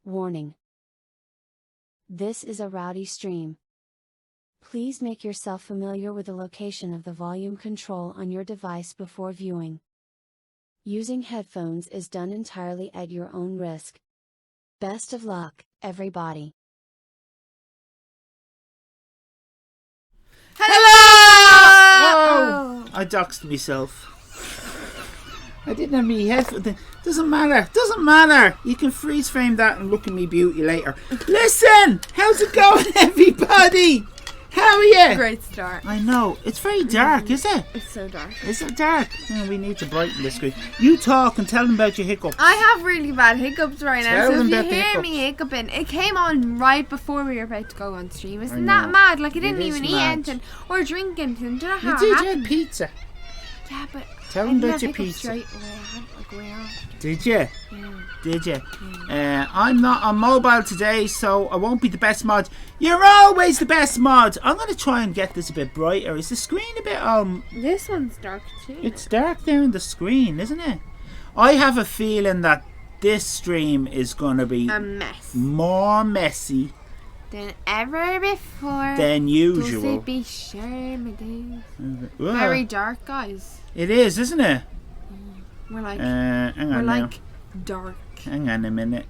Warning. This is a rowdy stream. Please make yourself familiar with the location of the volume control on your device before viewing. Using headphones is done entirely at your own risk. Best of luck, everybody. Hello! I doxed myself. I didn't have me headphones. Doesn't matter. You can freeze frame that and look at me beauty later. Listen! How's it going, everybody? How are you? Great start. I know. It's very dark, is it? It's so dark. Is it dark? Oh, we need to brighten the screen. You talk and tell them about your hiccup. I have really bad hiccups right now, Tell so them if you about the hear me hiccuping, it came on right before we were about to go on stream. Isn't I that know. mad? Like, I didn't It is even eat mad. anything or drink anything. Do you know how You it did, you happened? had pizza. Yeah, but Tell I them didn't about have your hiccups pizza. straight away. I had like way after. Did you? Yeah. Did you? I'm not on mobile today, so I won't be the best mod. You're always the best mod. I'm going to try and get this a bit brighter. Is the screen a bit, This one's dark too. It's dark there on the screen, isn't it? I have a feeling that this stream is going to be a mess more messy than ever before. than usual. Does it be sure, my days? Well, Very dark, guys. it is, isn't it? We're like, Hang we're on now. like dark. Hang on a minute.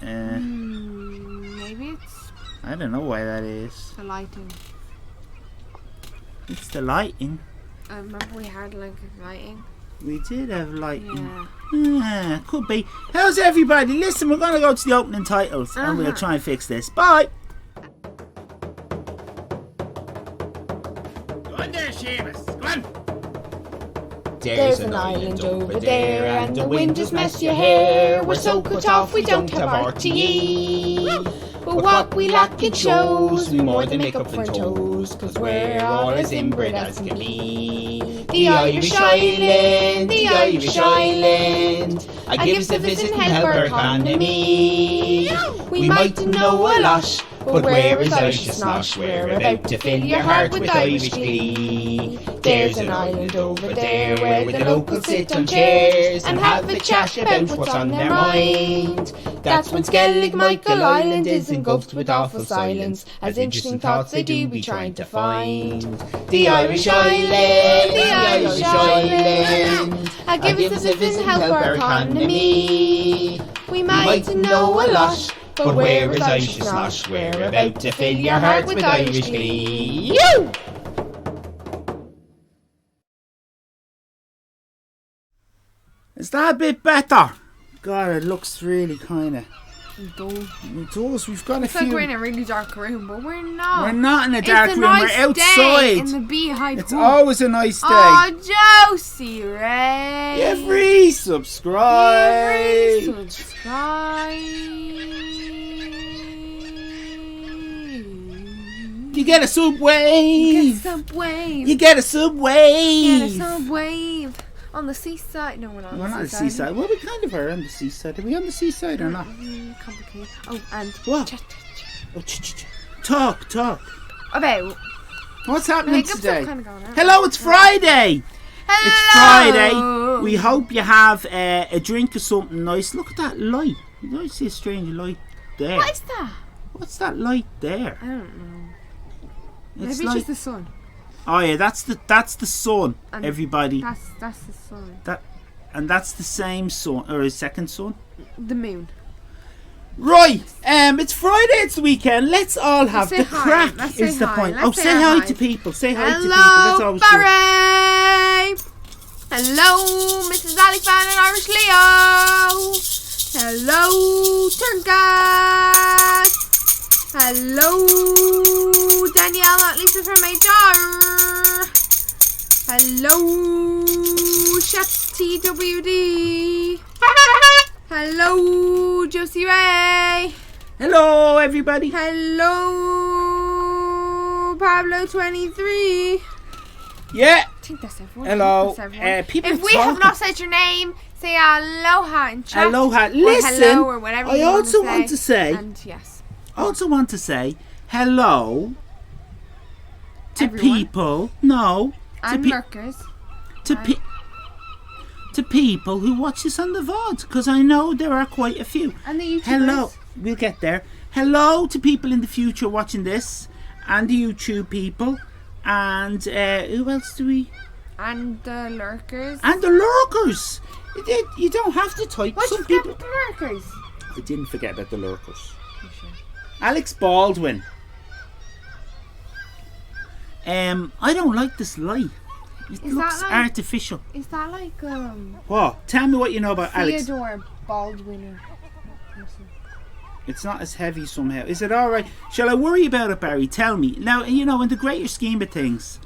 Maybe it's I don't know why that is. the lighting. It's the lighting. I remember we had like lighting. We did have lighting. Yeah. Could be. How's everybody? Listen, we're going to go to the opening titles and we'll try and fix this. Bye. Go on there, Seamus. Go on. There's an island over there, and the wind just messed your hair. We're so cut off, we don't have RTE. But what we lack in shows, we more than make up for in toes, 'cause we're all as inbred as can be. The Irish Island, the Irish Island, I give us a visit and help our economy. We mightn't know a lot, but where is Irish Snosh? We're about to fill your heart with Irish glee. There's an island over there where the locals sit on chairs and have a chat about what's on their mind. That's when Skellig Michael Island is engulfed with awful silence, as interesting thoughts they do be trying to find. The Irish Island, the Irish Island, give us a visit and help our economy. We mightn't know a lot, but where is Irish Slosh? We're about to fill your heart with Irish glee. You! Is that a bit better? God, it looks really kind of... Dull. It does. We've got a It's few... like we're in a really dark room, but we're not. We're not in a dark it's a room. nice We're outside. Day in the beehive. It's hut. always a nice day. Oh, Josie Ray. Every subscribe. Every subscribe. You get a subwave. Get a subwave. You get a subwave. Get a subwave. On the seaside. No, we're not. We're not on the seaside. Well, we kind of are on the seaside. Are we on the seaside or not? Complicated. Oh, and What? Oh, talk. About. What's happening Hiccups today? are kinda going out. Hello, it's Friday. Hello. It's Friday. We hope you have a drink of something nice. Look at that light. You don't see a strange light there. What is that? What's that light there? I don't know. It's Maybe it's like, just the sun. oh yeah, that's the sun. And Everybody, That's the sun. and that's the same sun or a second sun. The moon. Right, it's Friday. It's the weekend. Let's all have say the hi. crack. Let's Is say the hi. point? Let's Oh, say say hi hi. to people. Say hi to people. Hello, That's always good. Barry. Hello, Mrs. Ali Fan and Irish Leo. Hello, Turngat. Hello, Danielle, at least from HR. Hello, Chef TWD. Hello, Josie Ray. Hello, everybody. Hello, Pablo23. Yeah. I think that's everyone. Hello. That's everyone. People if are we have talking. not said your name, say aloha in chat. Aloha. Or Listen, hello or whatever I you also want want to say. And yes. I also want to say hello to Everyone. people. No. And to lurkers. to people who watch this on the VOD, because I know there are quite a few. And the YouTubers. Hello. we'll get there. Hello to people in the future watching this, and the YouTube people, and who else do we? And the lurkers. And the lurkers. You don't have to type. What Some you people. about the lurkers? I didn't forget about the lurkers. Alex Baldwin. I don't like this light. It Is looks that like- artificial. Is that like What? Tell me what you know about Alex. Theodore Baldwin? It's not as heavy somehow. Is it alright? Shall I worry about it, Barry? Tell me. Now, in the greater scheme of things,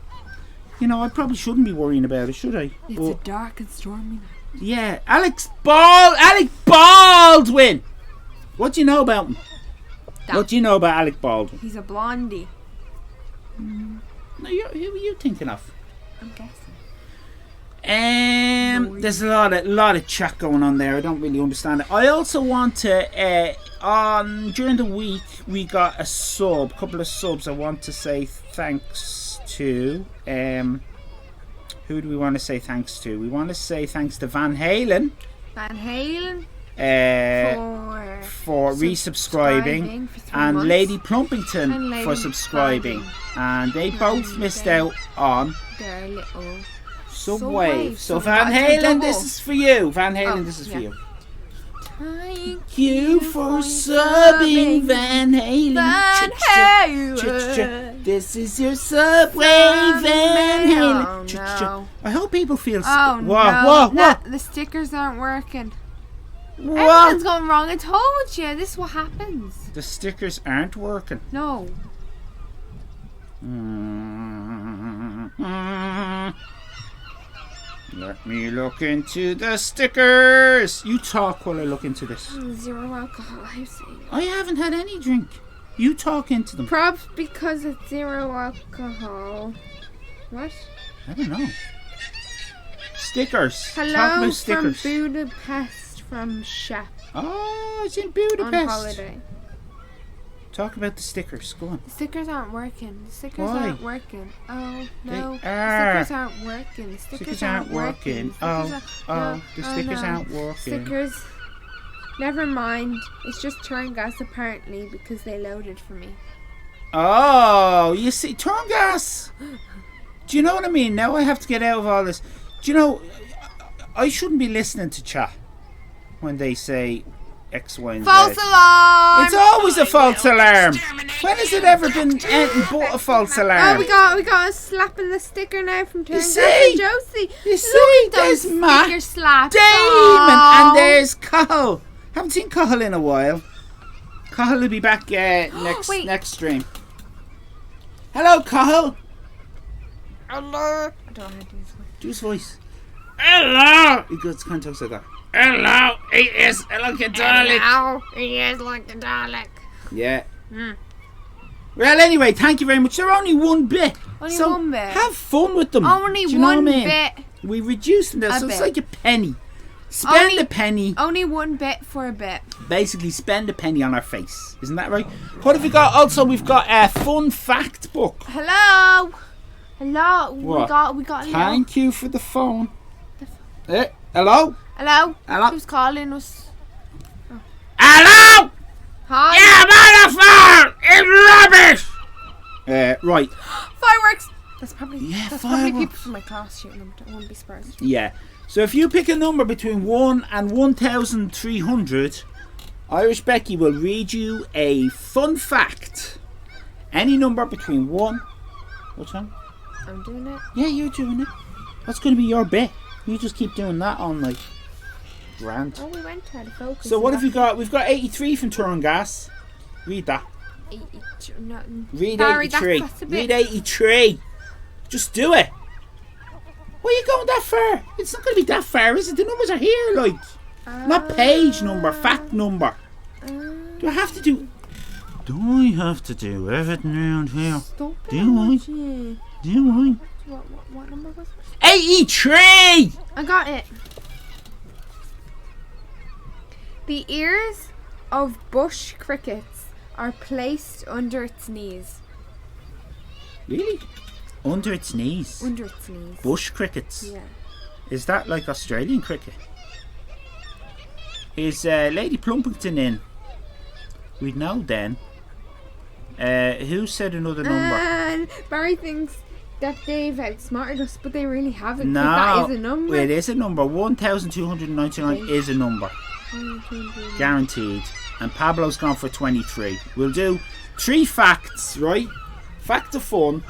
I probably shouldn't be worrying about it, should I? It's a dark and stormy night. Yeah, Alex Baldwin! What do you know about him? What do you know about Alec Baldwin? He's a blondie. No, who are you thinking of? I'm guessing. There's a lot of chat going on there. I don't really understand it. I also want to during the week we got a couple of subs. I want to say thanks to who do we want to say thanks to? We want to say thanks to Van Halen. Van Halen for resubscribing, for 3 and months. Lady Plumpington And Lady for subscribing, Plumpington. and they both missed out on Their little. Subwave. So So Van that's a Halen, double. this is for you. Van Halen, Oh, this is yeah. for you. Thank You for subbing, Van Halen. Van Halen. This is your Subway, Van Halen. Oh, no. I hope people feel. Oh What? no! The stickers aren't working. Everything's What? going wrong. I told you. This is what happens. The stickers aren't working. No. Let me look into the stickers. You talk while I look into this. 0 alcohol. I'm saying. I haven't had any drink. You talk into them. Probably because it's 0 alcohol. What? I don't know. Stickers. Talk Hello about from stickers. Budapest from Chef Oh, it's in on Budapest. holiday. Talk about the stickers. Go on. The stickers aren't working. The stickers Why? aren't working. Oh no. They The are. stickers aren't working. The stickers, Stickers aren't working. Oh, the stickers aren't working. Stickers. Never mind. It's just turn gas apparently because they loaded for me. Oh, you see, turn gas. Do you know what I mean? Now I have to get out of all this. Do you know, I shouldn't be listening to chat when they say X, Y, and Z. False alarm! It's always a false alarm. When has it ever been anything but a false alarm? Oh, we got a slap in the sticker now from Turn Gas see? and Josie. You see, there's Those Matt sticker slaps. Damon, Oh. and there's Cahill. Haven't seen Cahill in a while. Cahill will be back Wait. next stream. Hello, Cahill. Hello. I don't know how to do this one. Do his voice. Hello. He goes, kind of talks like that. Hello, it is like a Dalek. Hello. He is like a Dalek. Yeah. Hmm. Well, anyway, thank you very much. They're only one bit. Only so one bit. Have fun with them. Only Do you know one what I mean? bit. We reduced them there, A so it's bit. like a penny. Spend Only- a penny. Only one bit for a bit. Basically, spend a penny on our face. Isn't that right? What have we got? Also, we've got a fun fact book. Hello. Hello. What? We got a little. Thank you for the phone. Hello? Hello. Hello? Who's calling us? Hello? Hi. Yeah, motherfucker! It's rubbish! Right. Fireworks. That's probably Yeah, probably people fireworks. from my class shooting them. I won't be surprised. Yeah. So if you pick a number between 1 and 1,300, Irish Becky will read you a fun fact. Any number between 1... What's wrong? I'm doing it. Yeah, you're doing it. That's going to be your bit. You just keep doing that on, like, grand. Oh, we went out of focus. So what have you got? We've got 83 from Turin Gas. Read that. Read Barry, 83. that's a bit. Read 83. Just do it. Why are you going that far? It's not going to be that far, is it? The numbers are here, like. Not page number, fact number. Do I have to do... Do I have to do everything around here? Stop it. Do I? Yeah. Do What number was it? I? 83! I got it. The ears of bush crickets are placed under its knees. Really? Under its knees. Under its knees. Bush crickets. Yeah. Is that like Australian cricket? Is Lady Plumpington in? we'd know then. Who said another number? And Barry thinks that they've outsmarted us, but they really haven't. No, that is a number. it is a number. 1,299 is a number. Guaranteed. And Pablo's gone for 23. We'll do 3 facts, right? Fact of fun.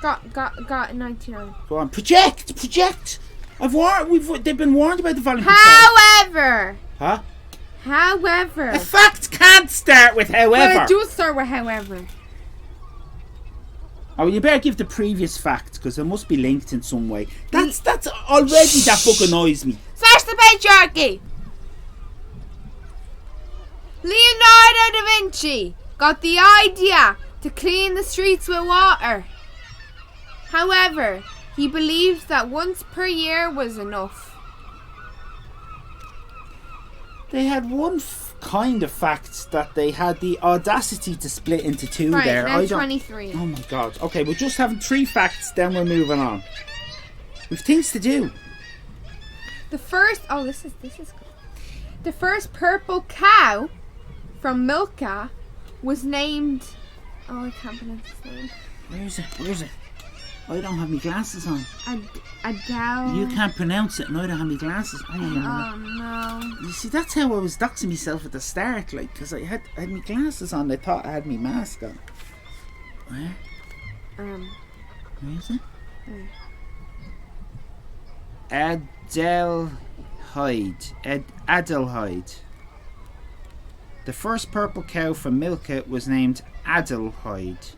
Got 99. Go on, project. They've been warned about the volume control. However. Huh? However. A fact can't start with however. Well, it does start with however. Oh, you better give the previous fact because it must be linked in some way. That's already that book annoys me. Smash the patriarchy. Leonardo da Vinci got the idea to clean the streets with water. However, he believed that once per year was enough. They had one kind of fact that they had the audacity to split into 2 Right, there. now 23. Oh my god. Okay, we're just having 3 facts, then we're moving on. We've things to do. The first, this is good. The first purple cow from Milka was named, I can't pronounce his name. Where is it? I don't have my glasses on. Adele. You can't pronounce it and I don't have my glasses. Oh no. You see, that's how I was doxing myself at the start, like, because I had my glasses on. I thought I had my mask on. Where? Where is it? Adelheid. The first purple cow from Milka was named Adelheid.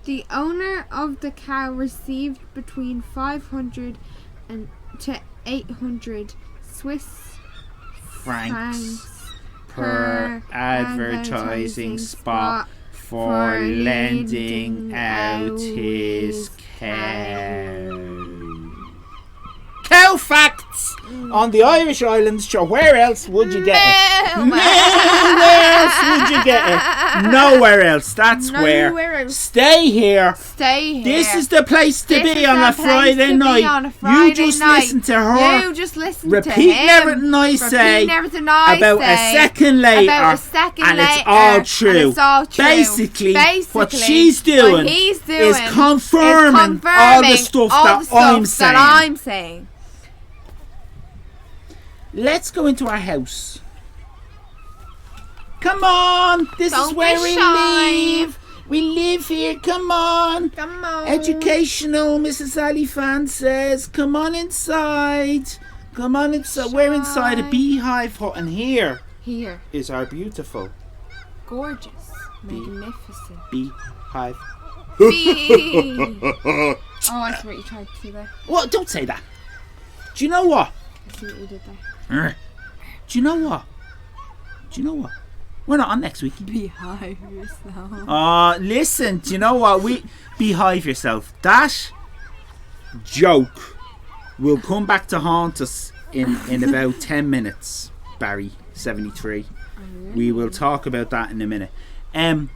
The owner of the cow received between 500 to 800 Swiss francs per advertising spot for lending out his cow. Cow facts on the Irish Islands. Sure, where else would you get it? Where else would you get it? Nowhere else. That's Nowhere where. else. Stay here. Stay here. This is the place to This be is on the a place Friday to be night. on a Friday You just night. listen to her. You just listen to him. Repeating everything I say Repeating everything I about say. a second later. About a second and later. it's all true. And it's all true. Basically, what Basically, she's doing, what he's doing is confirming all the stuff that I'm saying. That I'm saying. Let's go into our house. Come on, this Don't is where be we shy. live. We live here. Come on. Come on. Educational, Mrs. Alifan says. Come on inside. Come on inside. We're inside a beehive hut, and here is our beautiful Gorgeous. Magnificent. beehive. Bee. Oh, I see what you tried to do there. Well, don't say that. Do you know what? I see what you did there. Do you know what? We're not on next week. Behave yourself. Listen, do you know what? Behave yourself. That joke will come back to haunt us in about 10 minutes, Barry 73. We will talk about that in a minute. I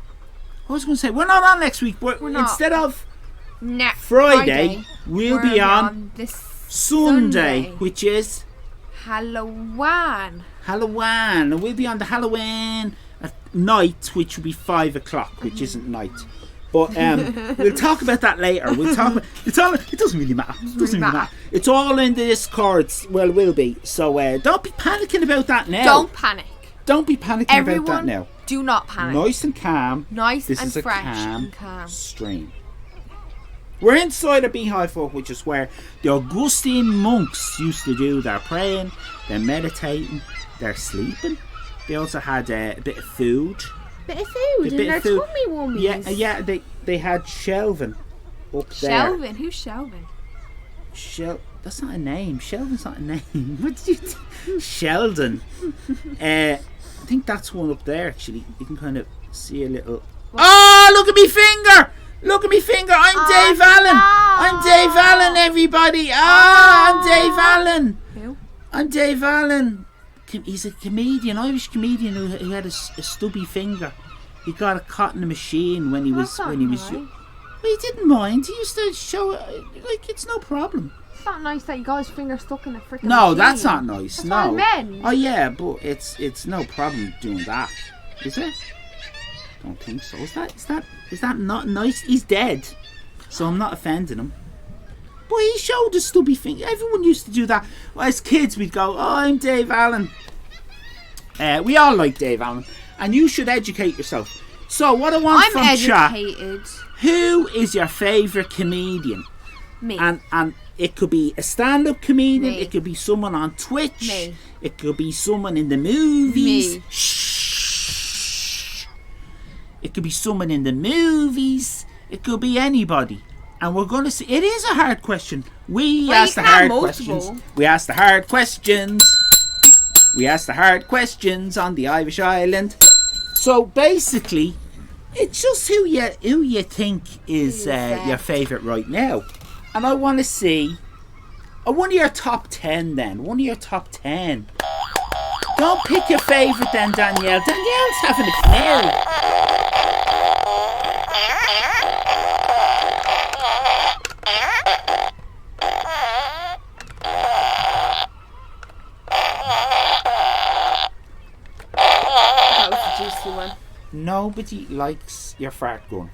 was going to say, we're not on next week, but instead of Friday, we'll be on this Sunday, which is Halloween. And we'll be on the Halloween at night, which will be 5 o'clock, which isn't night. But we'll talk about that later. We'll talk about it doesn't really matter. It doesn't really matter. It's all in the Discords. Well, will be. So don't be panicking about that now. Don't panic. Don't be panicking about that now. Do not panic. Nice and calm. Nice this and is a fresh calm and calm. stream. We're inside a beehive hut, which is where the Augustine monks used to do their praying, their meditating, their sleeping. They also had a bit of food. Bit of food in their tummy wummies. Yeah. They had shelving up there. Shelvin? Who's Shelvin? That's not a name. Shelvin's not a name. What did you? Sheldon. I think that's one up there. Actually, you can kind of see a little. What? Oh, look at me finger! Look at me finger! I'm Dave Allen. No. I'm Dave Allen, everybody. I'm Dave Allen. Who? I'm Dave Allen. He's a comedian, Irish comedian who had a stubby finger. He got caught in a machine when he was Well, he didn't mind. He used to show like it's no problem. It's not nice that you got his finger stuck in a freaking No, machine. that's not nice. That's no. what I meant. Oh yeah, but it's no problem doing that. Is it? Don't think so. Is that not nice? He's dead, so I'm not offending him. But he showed a stubby finger. Everyone used to do that. Well, as kids, we'd go, "Oh, I'm Dave Allen." We all like Dave Allen, and you should educate yourself. So, what I want from educated. chat: who is your favourite comedian? Me. And it could be a stand-up comedian. Me. It could be someone on Twitch. Me. It could be someone in the movies. Me. Shh. It could be someone in the movies. It could be anybody. And we're going to see. It is a hard question. We ask the hard questions. We ask the hard questions. We ask the hard questions on the Irish island. So basically, it's just who you think is your favourite right now. And I want to see one of your top 10 then. One of your top 10. Don't pick your favourite then, Danielle. Danielle's having a canary. That was the juicy one. Nobody likes your fart gun.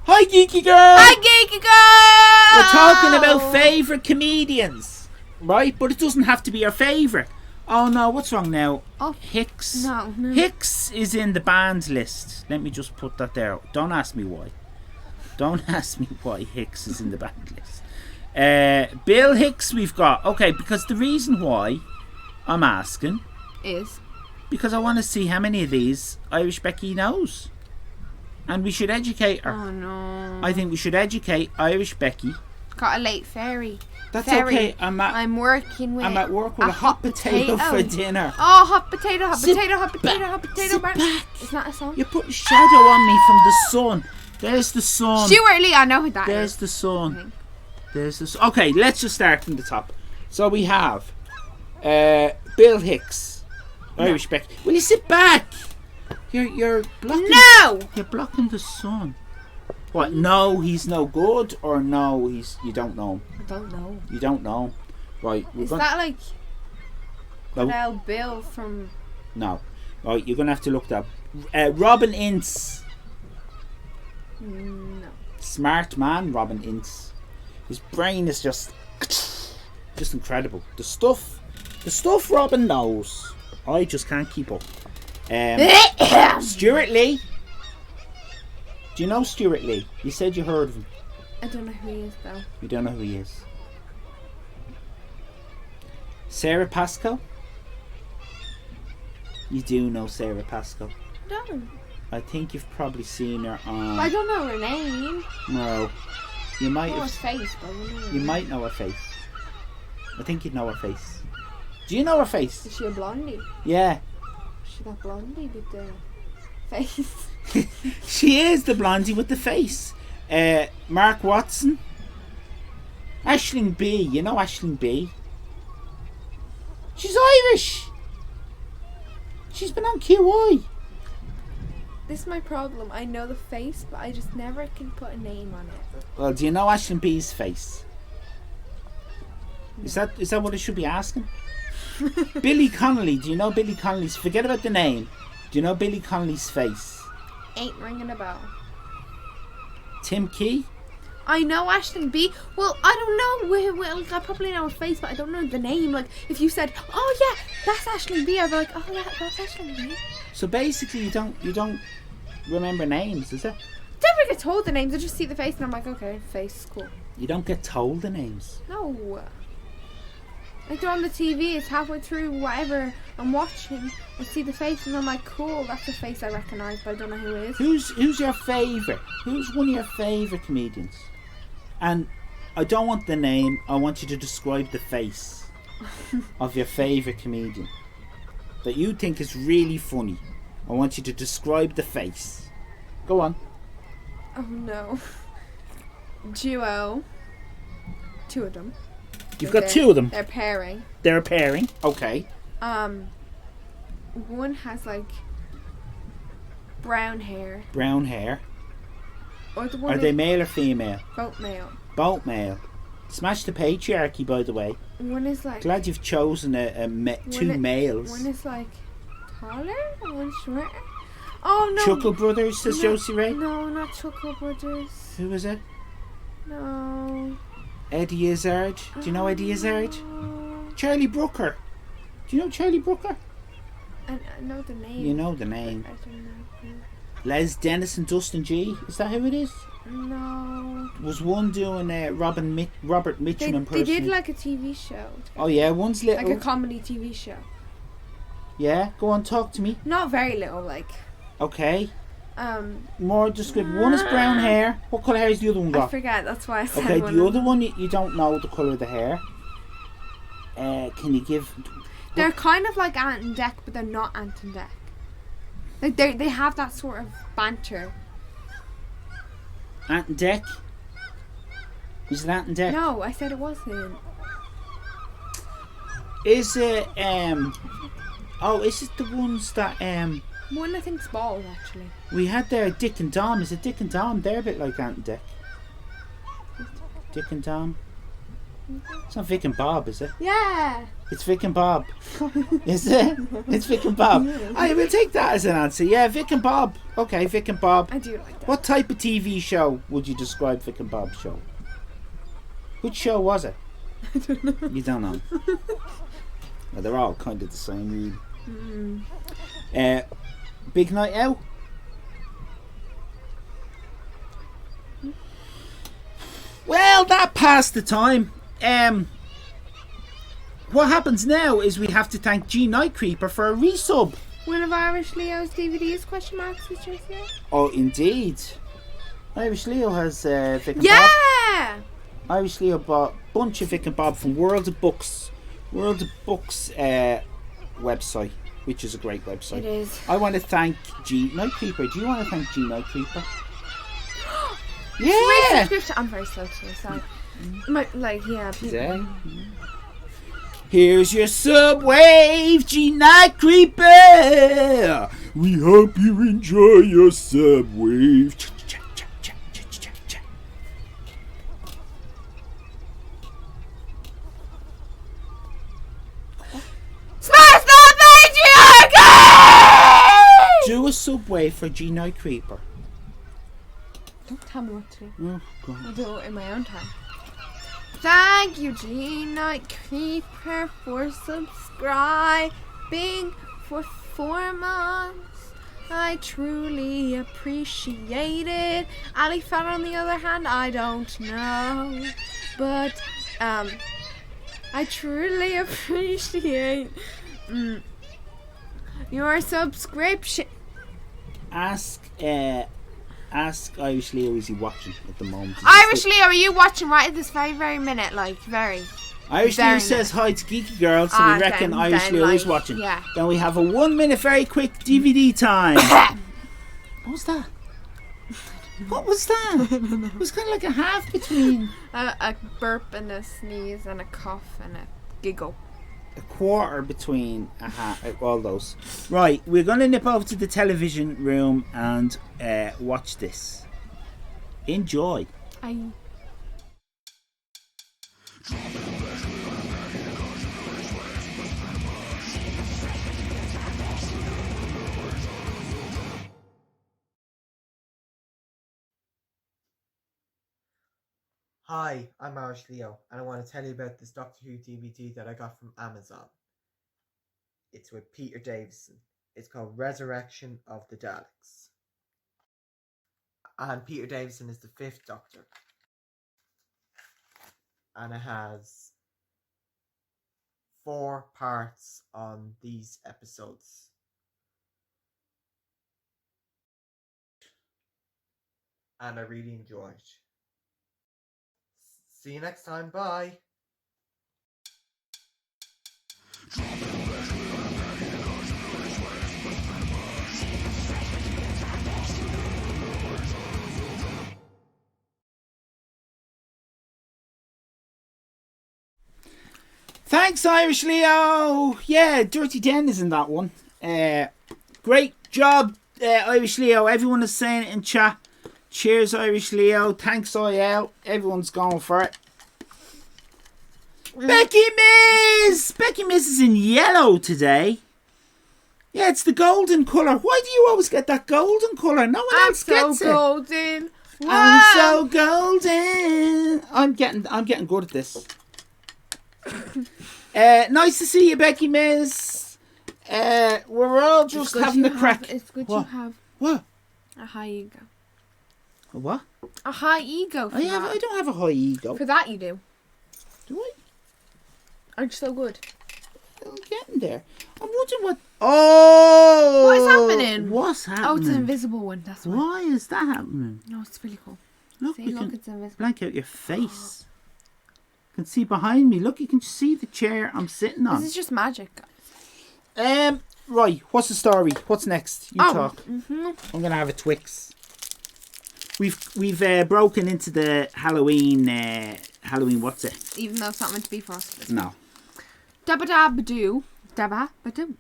Hi, Geeky Girl! Hi, Geeky Girl! We're talking about favourite comedians, right? But it doesn't have to be your favourite. Oh no, what's wrong now? Oh, Hicks. no. Hicks is in the banned list. Let me just put that there. Don't ask me why. Don't ask me why Hicks is in the banned list. Bill Hicks we've got. Okay, because the reason why I'm asking Is. because I want to see how many of these Irish Becky knows. And we should educate her. Oh no. I think we should educate Irish Becky. Got a late fairy. That's Fairy. okay. I'm working with. I'm at work with a hot potato for dinner. Oh, hot potato, hot Sit potato, hot potato, hot potato. Sit Bar- back. It's not a song. You're putting shadow on me from the sun. There's the sun. Stuart Lee, I know who that There's is. the sun. There's the sun. Okay, let's just start from the top. So we have Bill Hicks, Irish Becky. Will you sit back? You're blocking. No! You're blocking the sun. What? No, he's no good, or no, you don't know him. I don't know. You don't know him. Right. Is that like No. Cornell Bill from. No. Right, you're going to have to look that up. Robin Ince. No. Smart man, Robin Ince. His brain is just incredible. The stuff Robin knows. I just can't keep up. Stuart Lee. Do you know Stuart Lee? You said you heard of him. I don't know who he is though. You don't know who he is. Sarah Pascoe. You do know Sarah Pascoe. No. I think you've probably seen her on. I don't know her name. No, you might I know her have. face, but I don't know her You name. might know her face. I think you'd know her face. Do you know her face? Is she a blondie? Yeah, Is she that blondie with the face? she is the blondie with the face. Mark Watson. Aisling B. You know Aisling B. She's Irish. She's been on QI. This is my problem. I know the face, but I just never can put a name on it. Well, do you know Aisling B's face? Is that what I should be asking? Billy Connolly. Do you know Billy Connolly's? Forget about the name. Do you know Billy Connolly's face? Ain't ringing a bell. Tim Key. I know Aisling B. Well, I don't know. Well, I probably know her face, but I don't know the name. Like, if you said, "Oh yeah, that's Aisling B," I'd be like, "Oh yeah, that's Aisling B." So basically, you don't remember names, is it? Never get told the names. I just see the face and I'm like, okay, face, cool. You don't get told the names. No. Like they're on the TV. It's halfway through whatever I'm watching. I see the face and I'm like, cool. That's a face I recognise, but I don't know who it is. Who's your favourite? Who's one of your favourite comedians? And I don't want the name. I want you to describe the face of your favourite comedian that you think is really funny. I want you to describe the face. Go on. Oh no. Duo. Two of them. You've got two of them. They're pairing. They're a pairing. Okay. One has like brown hair. Brown hair. Or the one Are they male or female? both male. Both male. Smash the patriarchy, by the way. One is like Glad you've chosen two males. One is like taller and one's shorter. Oh no. Chuckle Brothers, says Josie Ray. No, not Chuckle Brothers. Who was it? No. Eddie Izzard. Do you know Eddie Izzard? Charlie Brooker. Do you know Charlie Brooker? I know the name. You know the name. I don't know. Les Dennis and Dustin G. Is that who it is? No. Was one doing Robert Mitchum They impersonation? did like a TV show. Oh yeah, one's little. Like a comedy TV show. Yeah, go on, talk to me. Not very little, like. Okay. More descriptive. One is brown hair. What colour hair is the other one I got? forget, that's why I said Okay, one the of other them. one you don't know the colour of the hair. Can you give? They're kind of like Ant and Dec, but they're not Ant and Dec. Like they have that sort of banter. Ant and Dec? Is it Ant and Dec? No, I said it wasn't. Is it oh, is it the ones that One I think's bald actually. we had there, Dick and Dom? Is it Dick and Dom? They're a bit like Ant and Dec. Dick and Dom. It's not Vic and Bob, is it? Yeah. It's Vic and Bob. Is it? It's Vic and Bob. I will take that as an answer. Yeah, Vic and Bob. Okay, Vic and Bob. I do like that. What type of TV show would you describe Vic and Bob's show? Which show was it? I don't know. You don't know. Well, they're all kind of the same, really. Big Night Out. Well, that passed the time. What happens now is we have to thank G Nightcreeper for a resub. One of Irish Leo's DVDs? Question marks, is just here. Oh, indeed. Irish Leo has Vic and Bob. Yeah. Irish Leo bought a bunch of Vic and Bob from World of Books. World of Books website, which is a great website. It is. I want to thank G Nightcreeper. Do you want to thank G Nightcreeper? Yeah. Subscription. I'm very slow today, sorry. Yeah. Yeah. Here's your Subwave, G Nightcreeper. We hope you enjoy your Subwave. Smash that patriarchy! Do a Subwave for G Nightcreeper. Don't tell me what to do. Oh, God. I'll do it in my own time. Thank you, G Nightcreeper, for subscribing for 4 months. I truly appreciate it. Ali Fat, on the other hand, I don't know. But, I truly appreciate your subscription. Ask Irish Leo, is he watching at the moment? Irish Leo, are you watching right at this very, very minute? Like, very. Irish Leo very says hi to Geeky Girl, so we reckon then- Irish then, Leo is like, watching. yeah. Then we have a 1 minute very quick DVD time. What was that? What was that? It was kind of like a half between A burp and a sneeze and a cough and a giggle. a quarter between all those. Right, we're going to nip over to the television room and watch this. Enjoy. Hi, I'm Irish Leo, and I want to tell you about this Doctor Who DVD that I got from Amazon. It's with Peter Davison. It's called Resurrection of the Daleks. And Peter Davison is the 5th Doctor. And it has 4 parts on these episodes. And I really enjoy it. See you next time. Bye. Thanks, Irish Leo. Yeah, Dirty Den is in that one. Great job, Irish Leo. Everyone is saying it in chat. Cheers, Irish Leo. Thanks, IL. Everyone's going for it. Becky Miz! Becky Miz is in yellow today. Yeah, it's the golden colour. Why do you always get that golden colour? No one I'm else so gets it. golden. I'm Wow. so golden. I'm getting good at this. Nice to see you, Becky Miz. We're all just having a crack. It's good What? you have What? a high ego. A what? A high ego for I that. don't have a high ego. For that you do. Do I? Aren't you so good? I'm getting there. I'm wondering what. Oh! What is happening? What's happening? Oh, it's an invisible one. That's why. Why is that happening? No, it's really cool. Look, See, we look, can it's invisible. blank out your face. You can see behind me. Look, you can see the chair I'm sitting on. This is just magic, guys. Right. What's the story? What's next? You talk. Mm-hmm. I'm gonna have a Twix. We've broken into the Halloween. What's it? Even though it's not meant to be for us. No. Dabba dabba doo. Dabba ba doo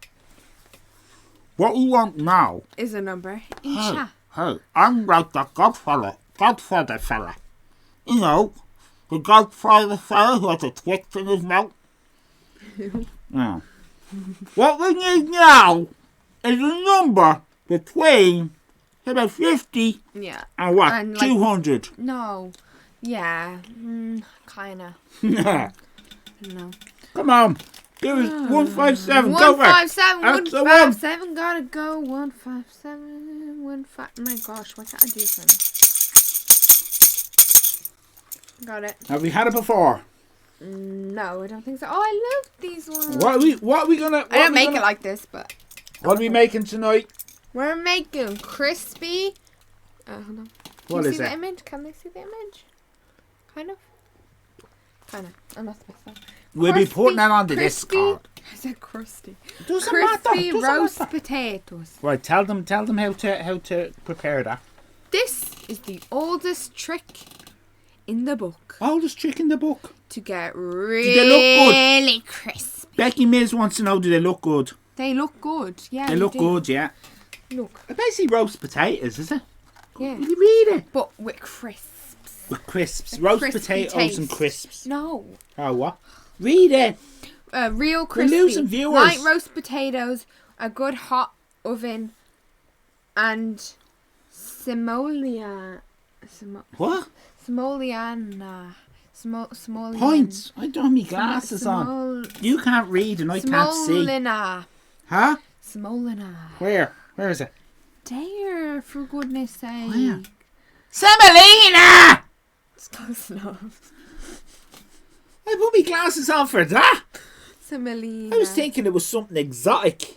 What we want now? is a number in chat. Hey, I'm like the Godfather fella. You know, the Godfather fella who has a Twix in his mouth. Yeah. What we need now is a number between about 50 Yeah. and what? And, like, 200. No. Yeah. Kinda. Come No. on. Give us 157. Go for it. 157. That's the 157. Gotta go. 157. 15. My gosh, why can't I do this now? Got it. Have we had it before? No, I don't think so. Oh, I love these ones. What are we gonna? I don't make it like this, but What are we making tonight? we're making crispy. Hold on. Can What you is see it? the image? Can they see the image? Kind of. I'm not the best one. We'll be putting that on the crispy- Discord. I said crusty. Doesn't Crispy matter. roast Matter. potatoes. Right, tell them how to prepare that. This is the oldest trick in the book Oldest trick in the book. to get they look good? really crisp. Becky Miz wants to know, do they look good? They look good. Yeah, They look do. good, yeah. Look, Basically roast potatoes, is it? yeah, Will you read it? but with crisps. With crisps. A Roast crispy potatoes taste. and crisps. No. Oh, what? Read it. Real crispy. losing viewers. Light roast potatoes, a good hot oven, and simoleon. What? Simoleana. Simoleon. Points. I don't have my glasses on. You can't read and I can't see. Smolina. Huh? Smolina. Where? Where is it? There, for goodness sake. Where? Semolina! It's close enough. I put my glasses on for that. Semolina. I was thinking it was something exotic.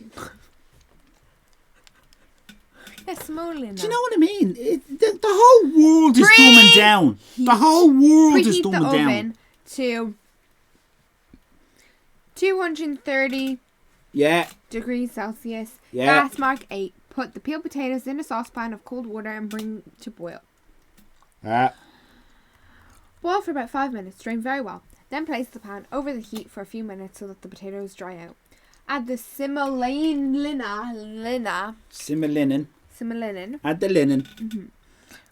Yeah, Smolina. Do you know what I mean? The whole world is dumbing down. The whole world is Preheat the dumbing down. oven to 230 Yeah, degrees Celsius. Yeah. Gas mark 8. Put the peeled potatoes in a saucepan of cold water and bring to boil. Boil for about 5 minutes. Drain very well. Then place the pan over the heat for a few minutes so that the potatoes dry out. Add the semolina. Semolina. Add the linen.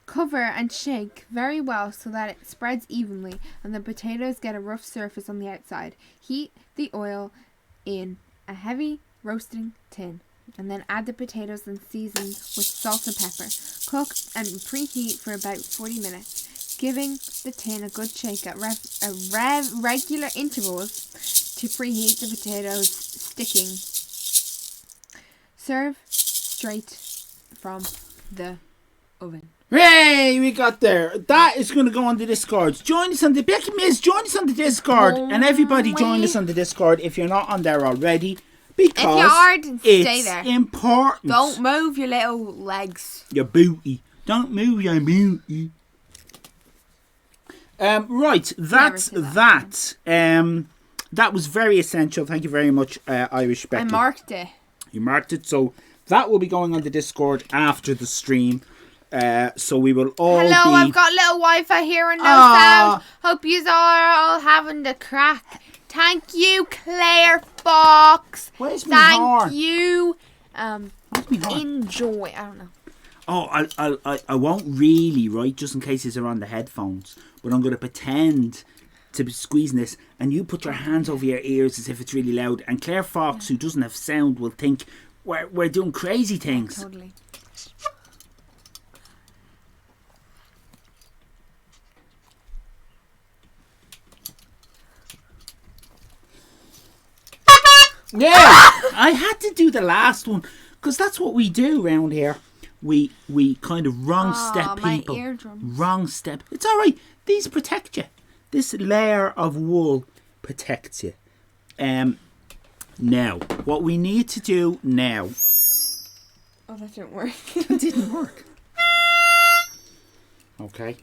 Cover and shake very well so that it spreads evenly and the potatoes get a rough surface on the outside. Heat the oil in a heavy roasting tin and then add the potatoes and season with salt and pepper. Cook and preheat for about 40 minutes, giving the tin a good shake at regular intervals to preheat the potatoes sticking. Serve straight from the oven. Hey, we got there. That is going to go on the Discord. Join us on the Becky Miz. Join us on the Discord, and everybody join us on the Discord if you're not on there already, because If you are, then stay it's there. important. Don't move your little legs. Your booty. Don't move your booty. Right, that's Never say that. That was very essential. Thank you very much, Irish Becky. I marked it. You marked it, so that will be going on the Discord after the stream. So we will all Hello, be... I've got little Wi-Fi here and no Aw. sound. Hope you are all having the crack. Thank you, Claire Fox. Where's my Thank horn? you. Where's my horn? Enjoy. I don't know. Oh, I won't really, right, just in case these are on the headphones, but I'm going to pretend to be squeezing this, and you put your hands over your ears as if it's really loud, and Claire Fox, who doesn't have sound, will think we're doing crazy things. Totally. Yeah, I had to do the last one because that's what we do around here. We kind of wrong step my people. eardrums. Wrong step. It's all right. These protect you. This layer of wool protects you. Now, what we need to do now. Oh, that didn't work. It didn't work. Okay.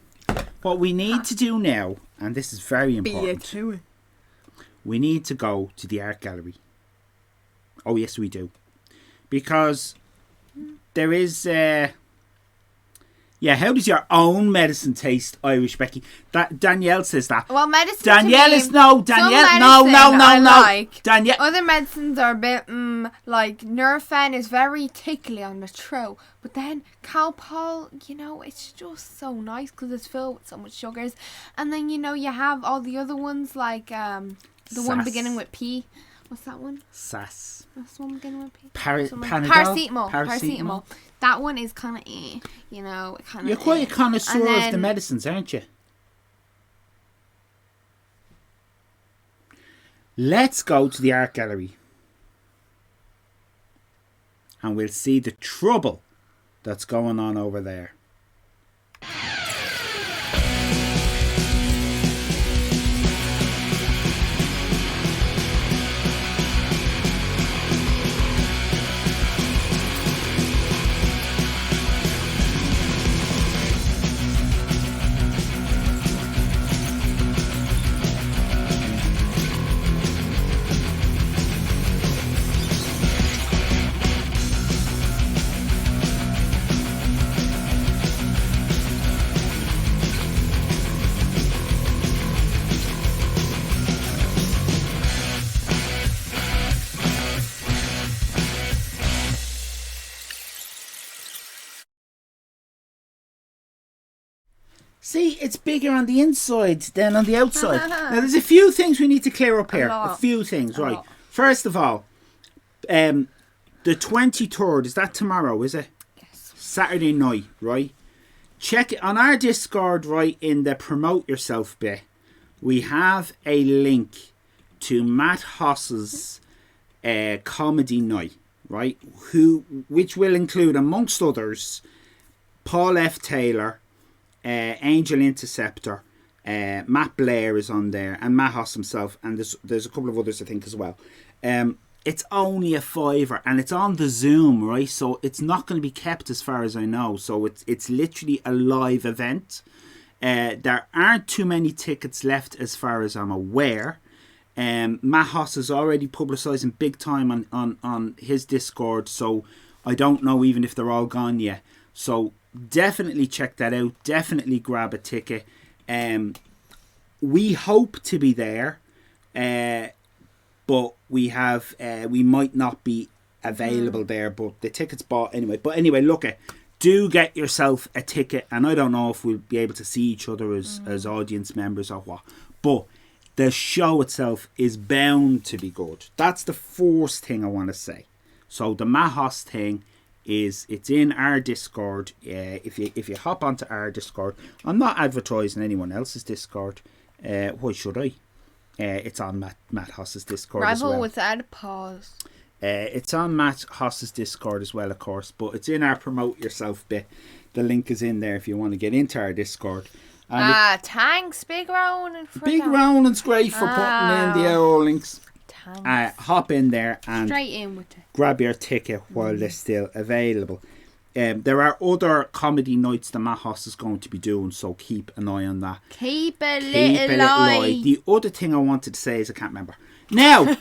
What we need to do now, and this is very important. We need to go to the art gallery. Oh, yes, we do. Because there is... how does your own medicine taste, Irish Becky? Danielle says that. Well, medicine Danielle to me, is... No, Danielle... some No. medicine I like. Danielle... Other medicines are a bit, like Nurofen is very tickly on the throat. But then Calpol, it's just so nice because it's filled with so much sugars. And then, you have all the other ones like the one Sass. beginning with P. What's that one? Sass. What's the one beginning with P? Panadol? Paracetamol. That one is kind of kind of. You're quite a connoisseur And of the then- medicines, aren't you? Let's go to the art gallery. And we'll see the trouble that's going on over there. See, it's bigger on the inside than on the outside. Now, there's a few things we need to clear up here. A few things, right. lot. First of all, the 23rd, is that tomorrow, is it? Yes. Saturday night, right? Check it on our Discord, right, in the promote yourself bit. We have a link to Matt Hoss's comedy night, right? Which will include, amongst others, Paul F. Taylor, Angel Interceptor, Matt Blair is on there, and Matt Hoss himself, and there's a couple of others I think as well. It's only a $5 and it's on the Zoom, right? So it's not going to be kept as far as I know. So it's literally a live event. There aren't too many tickets left as far as I'm aware. Matt Hoss is already publicising big time on his Discord, so I don't know even if they're all gone yet. So definitely check that out. Definitely grab a ticket. We hope to be there, but we might not be available there. But the ticket's bought anyway. But anyway, look do get yourself a ticket. And I don't know if we'll be able to see each other as audience members or what. But the show itself is bound to be good. That's the first thing I want to say. So the Matt Hoss thing it's in our Discord. If you hop onto our Discord, I'm not advertising anyone else's Discord. Why should I? It's on Matt Hoss's Discord as well. Rebel without a pause. It's on Matt Hoss's Discord as well, of course, but it's in our promote yourself bit. The link is in there if you want to get into our Discord. And Thanks, Big Ronan. Big Ronan's great for putting in the old links. Hop in there and Straight in with it. grab your ticket while they're still available. There are other comedy nights that Matt Hoss is going to be doing, so keep an eye on that. Keep a little eye. The other thing I wanted to say is I can't remember. Now,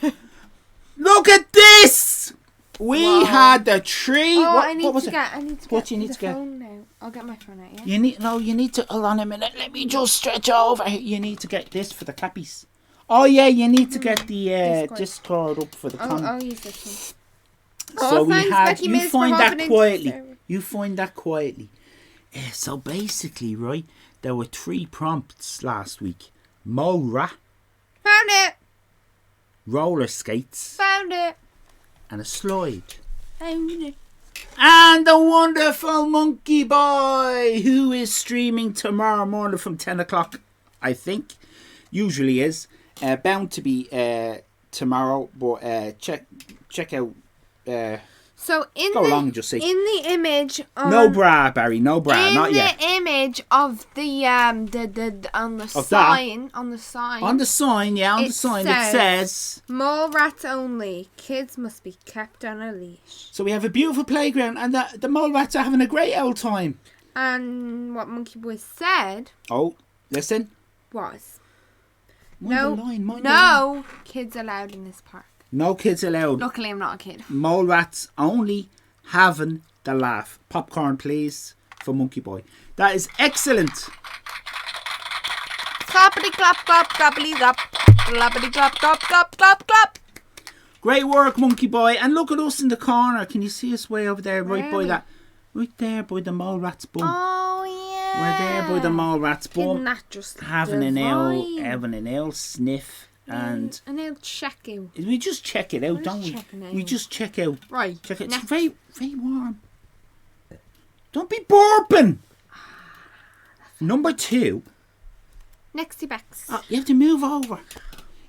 look at this! We had the tree. I need what was to it? get. I need to What get you need the to get? phone now. I'll get my phone out. Yeah. You need to hold on a minute. Let me just stretch over. You need to get this for the cappies. Oh yeah, you need to get the Discord up for the comment. I'll use this one. So thanks, Becky you Mills, for find hopping that into quietly. the server. You find that quietly. So basically, right, there were 3 prompts last week. Mora, Found it. roller skates, Found it. and a slide. And the wonderful Monkey Boy, who is streaming tomorrow morning from 10 o'clock, I think. Usually is. Bound to be tomorrow, but check out... So in go the along, just see. in the image No bra, Barry, no bra, not yet. In the image of the on the Of sign, that? on the sign. On the sign, yeah, on the sign it says... Mole rats only. Kids must be kept on a leash. So we have a beautiful playground, and the mole rats are having a great old time. And what Monkey Boy said Oh, listen. was Mind the line, mind the line. no kids allowed in this park. No kids allowed. Luckily, I'm not a kid. Mole rats only having the laugh. Popcorn, please, for Monkey Boy. That is excellent. Clappity clap clap clappity clap. Clappity clap clap clap clap clap. Great work, Monkey Boy. And look at us in the corner. Can you see us way over there, right by that? Right there by the mole rat's bum. Oh yeah. We're there by the mole rat's bum. Isn't that just having divine? an ale sniff. And I'll check out. we just check it out, don't we? We just check out. Right. Check it. It's next. very, very warm. Don't be burping. Number 2. Nexty Bex. Oh, you have to move over.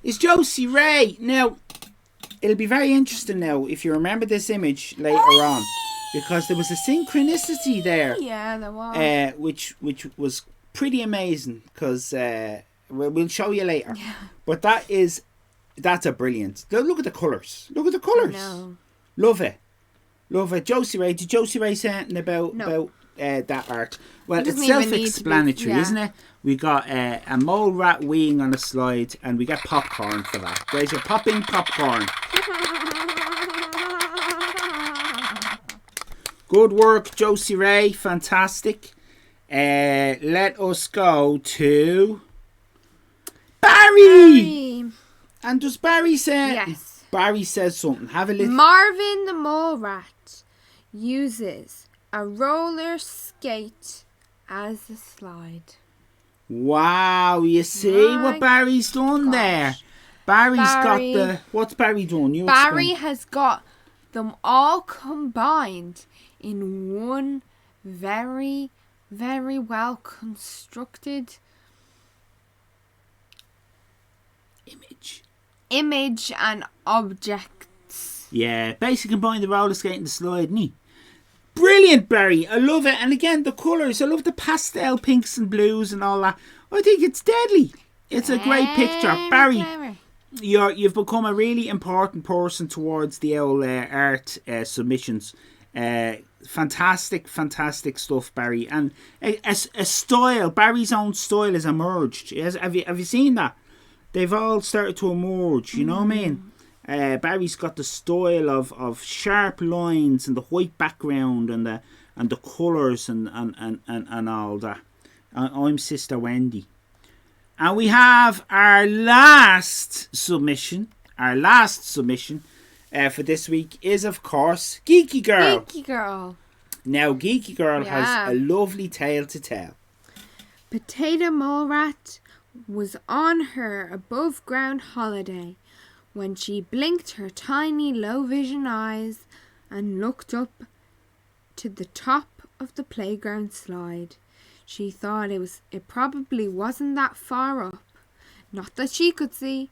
It's Josie Ray. Now, it'll be very interesting now if you remember this image later on, because there was a synchronicity there, Yeah, there was. which was pretty amazing. Because we'll show you later. Yeah. But that's a brilliant. Look at the colours. Look at the colours. No. Love it. Love it. Josie Ray. Did Josie Ray say anything about that art? Well, It it's doesn't even need to be- self-explanatory, yeah. isn't it? We got a mole rat weeing on a slide, and we get popcorn for that. Guys are popping popcorn. Good work, Josie Ray. Fantastic. Let us go to Barry. And does Barry say? Yes. Barry says something. Have a listen. Marvin the Mole Rat uses a roller skate as a slide. Wow, you see My what Barry's done there? Barry. Got the... What's Barry done? You Barry explain. has got them all combined in one very, very well constructed image and objects. Yeah, basically combine the roller skate and the slide, isn't he? Brilliant, Barry. I love it. And again, the colours. I love the pastel pinks and blues and all that. I think it's deadly. It's a great picture. Barry, Clever. you've become a really important person towards the old art submissions. Fantastic stuff, Barry. And a style, Barry's own style has emerged. Have you seen that? They've all started to emerge, you know what I mean? Barry's got the style of sharp lines and the white background and the colours and all that. I'm Sister Wendy. And we have our last submission. For this week is, of course, Geeky Girl. Geeky Girl. Now, Geeky Girl has a lovely tale to tell. Potato Mole Rat was on her above ground holiday when she blinked her tiny low vision eyes and looked up to the top of the playground slide. She thought it probably wasn't that far up, not that she could see,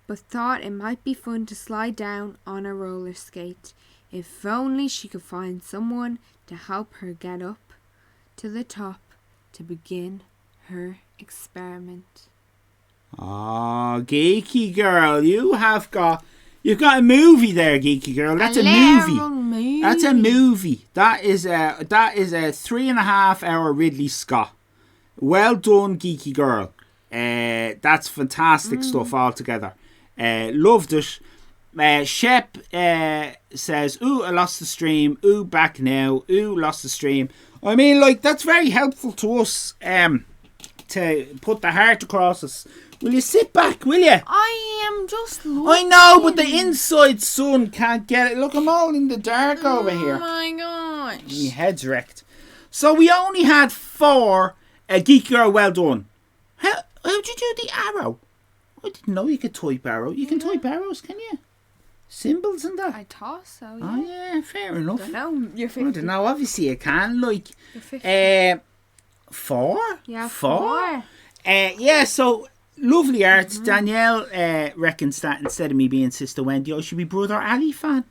but thought it might be fun to slide down on a roller skate. If only she could find someone to help her get up to the top to begin her experiment. Oh, Geeky Girl, you've got a movie there, Geeky Girl. That's a movie. That's a movie. That is a 3.5 hour Ridley Scott. Well done, Geeky Girl. That's fantastic stuff altogether. Loved it. Shep says, ooh, I lost the stream. Ooh, back now. Ooh, lost the stream. I mean, like, that's very helpful to us to put the heart across us. Will you sit back, will you? I am just looking. I know, but the inside sun can't get it. Look, I'm all in the dark over here. Oh my gosh. My head's wrecked. So we only had 4. Geek Girl, well done. How'd you do the arrow? I didn't know you could type arrow. You can type arrows, can you? symbols and that. I thought so. Oh yeah, fair enough. I don't know. You're I 50. don't know. Obviously, I can. Like, You're 50. 4. Yeah, 4. Yeah. So lovely art. Danielle reckons that instead of me being Sister Wendy, I should be Brother Ali fan.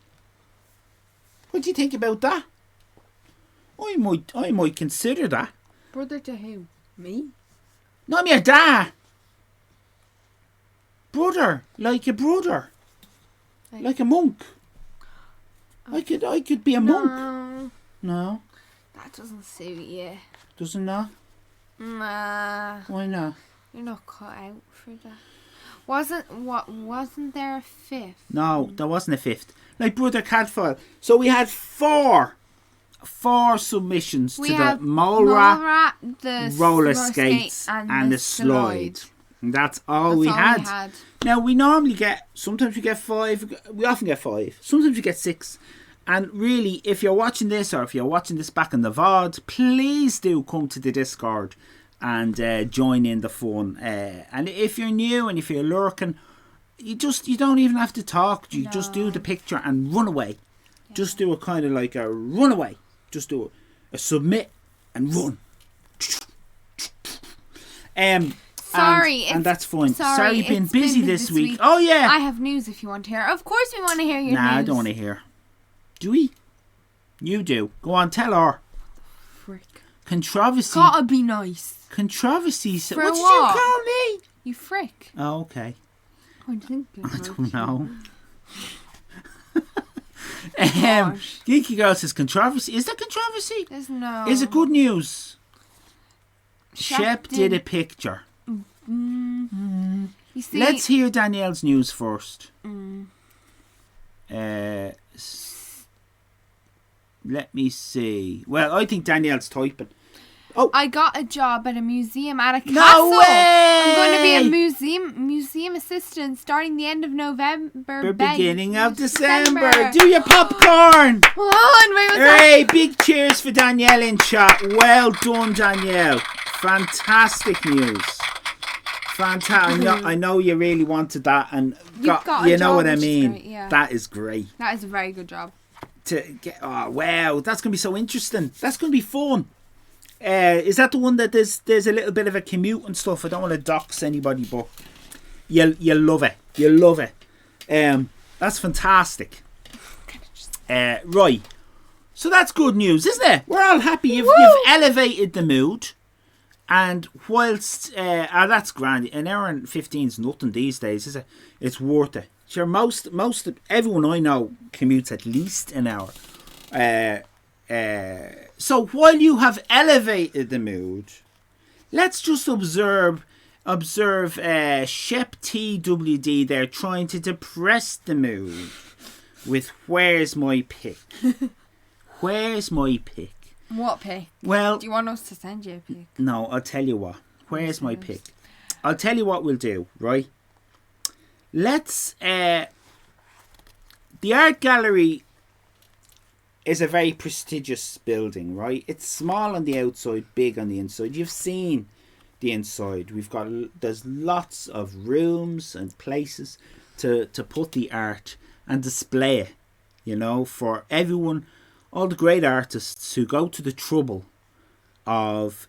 What do you think about that? I might consider that. Brother to who? Me? No, I'm your dad. Brother, like a brother, like a monk. I could be a monk. No, That doesn't suit you. doesn't that? Nah. Why not? You're not cut out for that. Wasn't there a 5th? No, there wasn't a 5th. Like Brother Cadfael. So we had four submissions We to the had Molra the roller skate skates and the slide. And that's all That's we all had. Now we normally get, sometimes we get 5, we often get 5, sometimes we get 6. And really, if you're watching this or if you're watching this back in the VOD, please do come to the Discord and join in the fun. And if you're new and if you're lurking, you don't even have to talk. You just do the picture and run away. Yeah. Just do a kind of like a run away. Just do a submit and run. Sorry, and that's fine. Sorry, it's been busy this week. Oh yeah. I have news if you want to hear. Of course, we want to hear your news. Nah, I don't want to hear. Do we? You do. Go on, tell her. Frick. Controversy. Gotta be nice. Controversy. For what did what? you call me? You frick. Oh, okay. I think I don't know. Gosh. Geeky Girl says controversy. Is that controversy? There's no. Is it good news? Shep did a picture. You see, Let's hear Danielle's news first. Let me see. Well, I think Danielle's typing. I got a job at a museum at a castle. No way! I'm going to be a museum assistant starting the end of November. Beginning of December. Do your popcorn. Oh, and wait, Hey, big cheers for Danielle in chat. Well done, Danielle. Fantastic news. Fantastic. I know you really wanted that, and you know what I mean. Great, yeah. That is great. That is a very good job. Oh wow, that's gonna be so interesting. That's gonna be fun. Is that the one that there's a little bit of a commute and stuff? I don't want to dox anybody, but you'll love it. You'll love it. That's fantastic. Right. So that's good news, isn't it? We're all happy. You've elevated the mood. And whilst that's grand, an hour and 15 is nothing these days, is it? It's worth it. Sure, most everyone I know commutes at least an hour. So while you have elevated the mood, let's just observe Shep TWD there trying to depress the mood with where's my pick? Where's my pick? What pick? Well, do you want us to send you a pick? No, I'll tell you what. Where's my pick? I'll tell you what we'll do, right? Let's the art gallery is a very prestigious building, right? It's small on the outside, big on the inside. You've seen the inside. There's lots of rooms and places to put the art and display it, you know, for everyone, all the great artists who go to the trouble of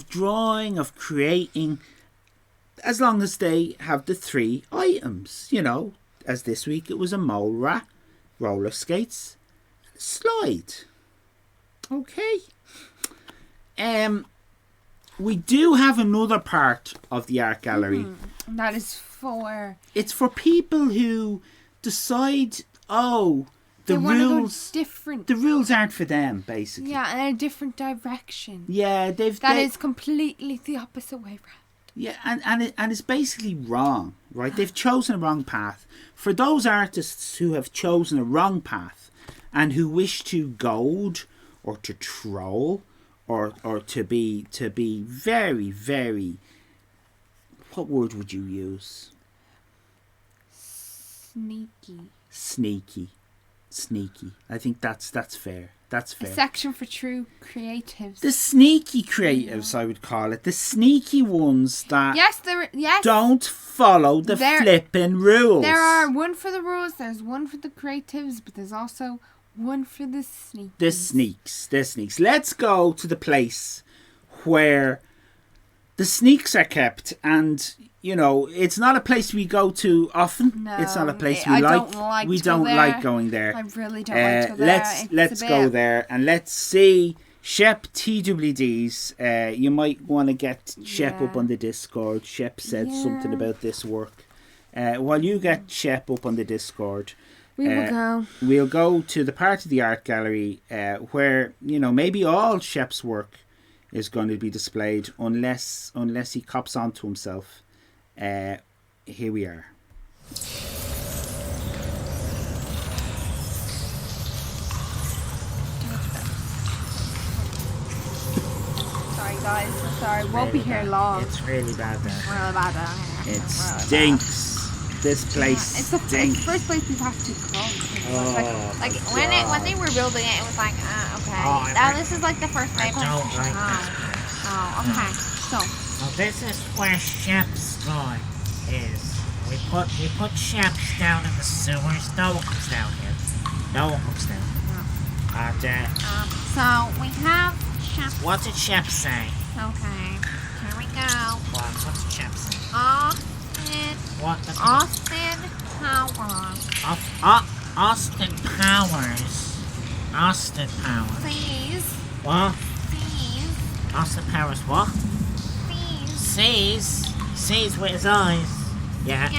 drawing, of creating, as long as they have the 3 items, you know, as this week it was a Molra, roller skates, and a slide. Okay. We do have another part of the art gallery. That is for... It's for people who decide, the rules different. The rules aren't for them, basically. Yeah, in a different direction. Yeah, that is completely the opposite way round. Yeah, and it's basically wrong, right? They've chosen a wrong path. For those artists who have chosen a wrong path and who wish to goad or to troll or to be very, very, what word would you use? Sneaky. sneaky. I think that's fair. That's A fair. section for true creatives. The sneaky creatives, I would call it. The sneaky ones that Yes, don't follow the flipping rules. There are one for the rules, there's one for the creatives, but there's also one for the sneaks. The sneaks. Let's go to the place where the sneaks are kept, and it's not a place we go to often. No, it's not a place I we don't like we to go don't there. like going there. I really don't like to go there. Let's go there and let's see Shep TWDs. You might want to get Shep up on the Discord. Shep said something about this work. While you get Shep up on the Discord, we'll go to the part of the art gallery where maybe all Shep's work is going to be displayed, unless he cops on to himself. Here we are. Sorry guys, sorry, won't be here long. It's really bad there. Really bad there. It stinks. This place It's the first place we've had to come. When they were building it, it was like, okay. Now this is like the first day. don't like this. Oh, okay. So Well, this is where Shep's going. We put Shep's down in the sewers. No one comes down here. No one comes down. And So we have Shep. what did Shep say? Okay, here we go. What did Shep say? Austin Powers. Austin Powers. Austin Powers. Please. What? Please. Austin Powers what? Please. Sees with his eyes. Yeah.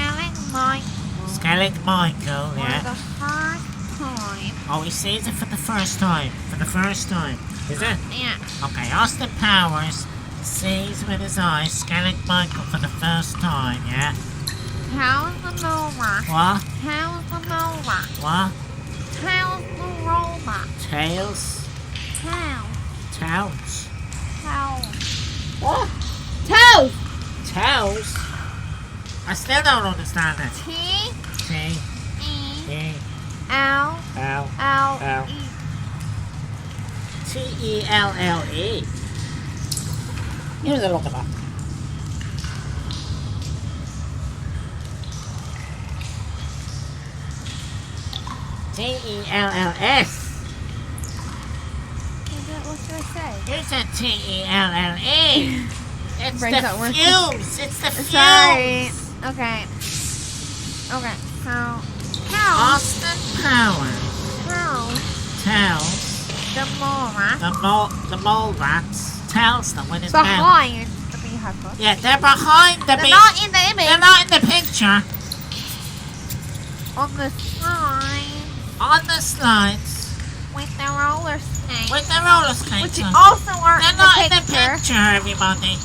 Skellig Michael, For yeah. the first time. Oh, he sees it for the first time. Is it? Yeah. Okay, Austin Powers sees with his eyes Skellig Michael for the first time, yeah? How's the robot? What? How's the robot? What? How's the robot? Tails? Tails? What? Toes! Tails? I still don't understand it. T-E-L-L-E. Tellele. Here's a look at that. Tells. What should I say? Here's a Telle. It's Brain's not the working. fumes. It's the fumes. Sorry. Okay. So, Austin Powers tells the robot the mole rats tells them with his mouth. behind the beehive bus. Yeah, they're behind the They're bee. not in the image. They're not in the picture. On the side On the slides with the roller skates. with the roller skates Which on. also aren't They're in not the in the picture. picture, everybody.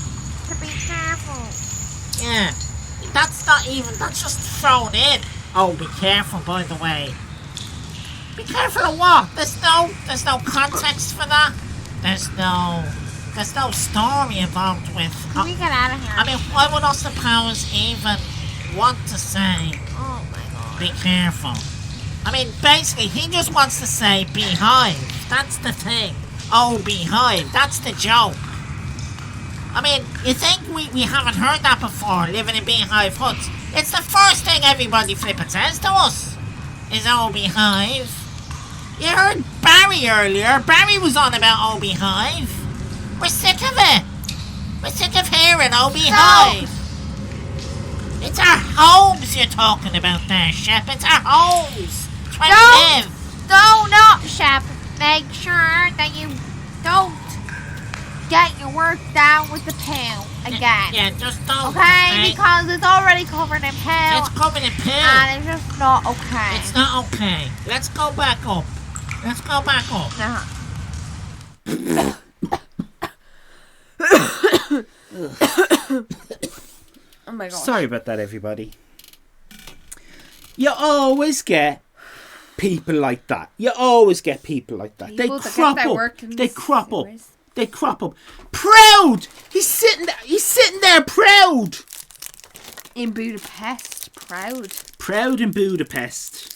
To be careful. Yeah. That's not even, that's just thrown in. Oh, be careful, by the way. Be careful of what? There's no context for that. There's no story involved with. Can we get out of here? I mean, why would Austin Powers even want to say, Oh my god. be careful? I mean, basically, he just wants to say beehive. That's the thing. Oh, beehive. That's the joke. I mean, you think we haven't heard that before, living in beehive huts? It's the first thing everybody flippin' says to us, is oh, beehive. You heard Barry earlier. Barry was on about oh, beehive. We're sick of it. We're sick of hearing oh, beehive. It's our homes you're talking about there, Shep. It's our homes. It's where we live. No, Shep. Make sure that you don't get your work down with the poo again. Yeah, just don't. Okay? Because it's already covered in poo. It's covered in poo. And it's just not okay. It's not okay. Let's go back up. Let's go back up. Uh-huh. Oh my god. Sorry about that, everybody. You always get people like that. You always get people like that. People they that crop get their up. work in They the crop up. sewers. They crop up. Proud. He's sitting there. He's sitting there, proud. In Budapest, proud. Proud in Budapest.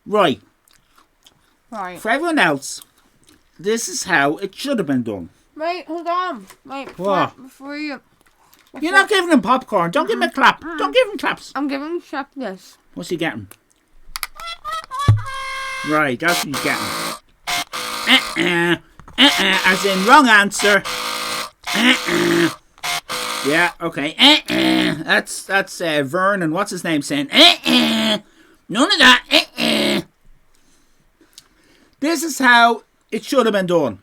Right. Right. For everyone else, this is how it should have been done. Wait, hold on. Wait, What? before you... You're not giving him popcorn. Don't give him a clap. Don't give him claps. I'm giving Shep this. What's he getting? Right, that's what he's getting. As in, wrong answer. Yeah, okay. That's Vern and what's his name saying. None of that. This is how it should have been done.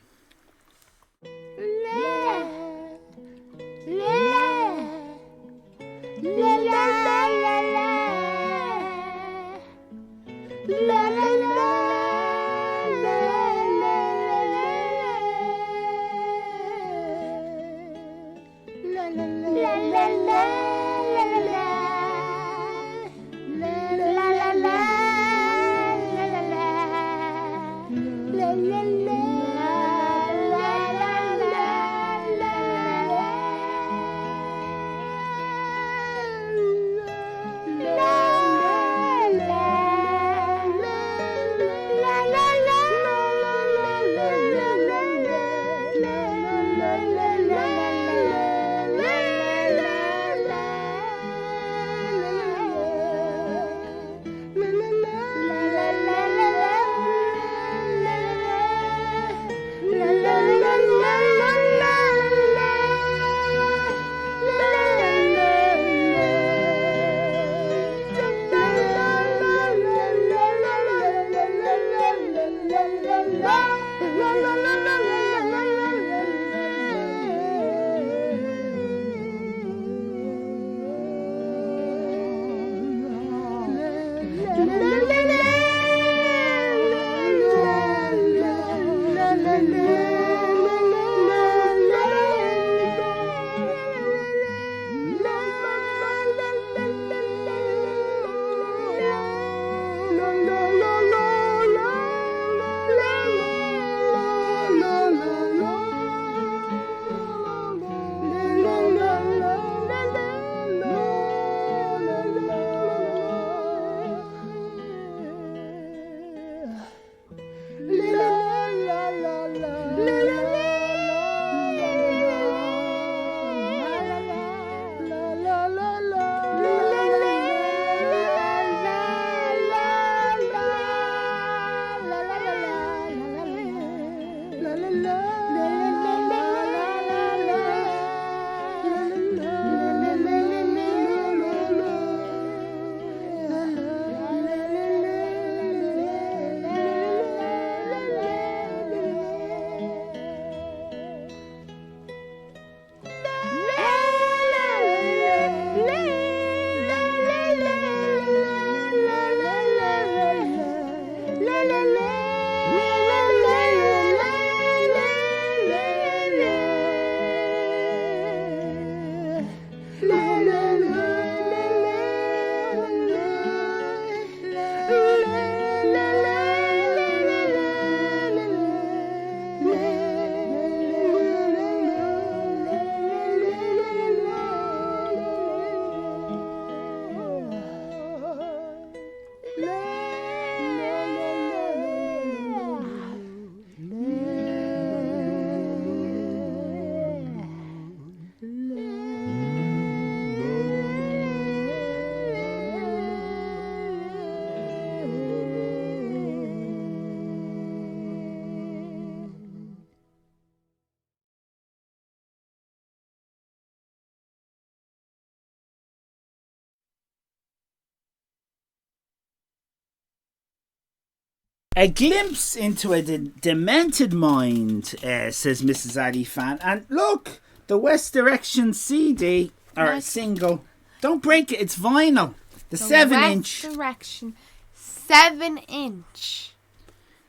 A glimpse into a demented mind, says Mrs. Ali Fan. And look, the West Direction CD, or single. Don't break it, it's vinyl. The 7-inch. West Direction 7-inch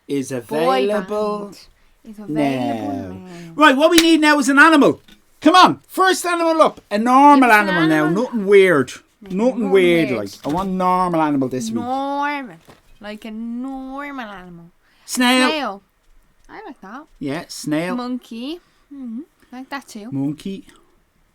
is available. Is available now. Right, what we need now is an animal. Come on, first animal up. A normal animal now, nothing weird. Nothing weird, like. I want normal animal this week. Normal. Like a normal animal. Snail. I like that. Yeah, snail. Monkey. Like that too. Monkey.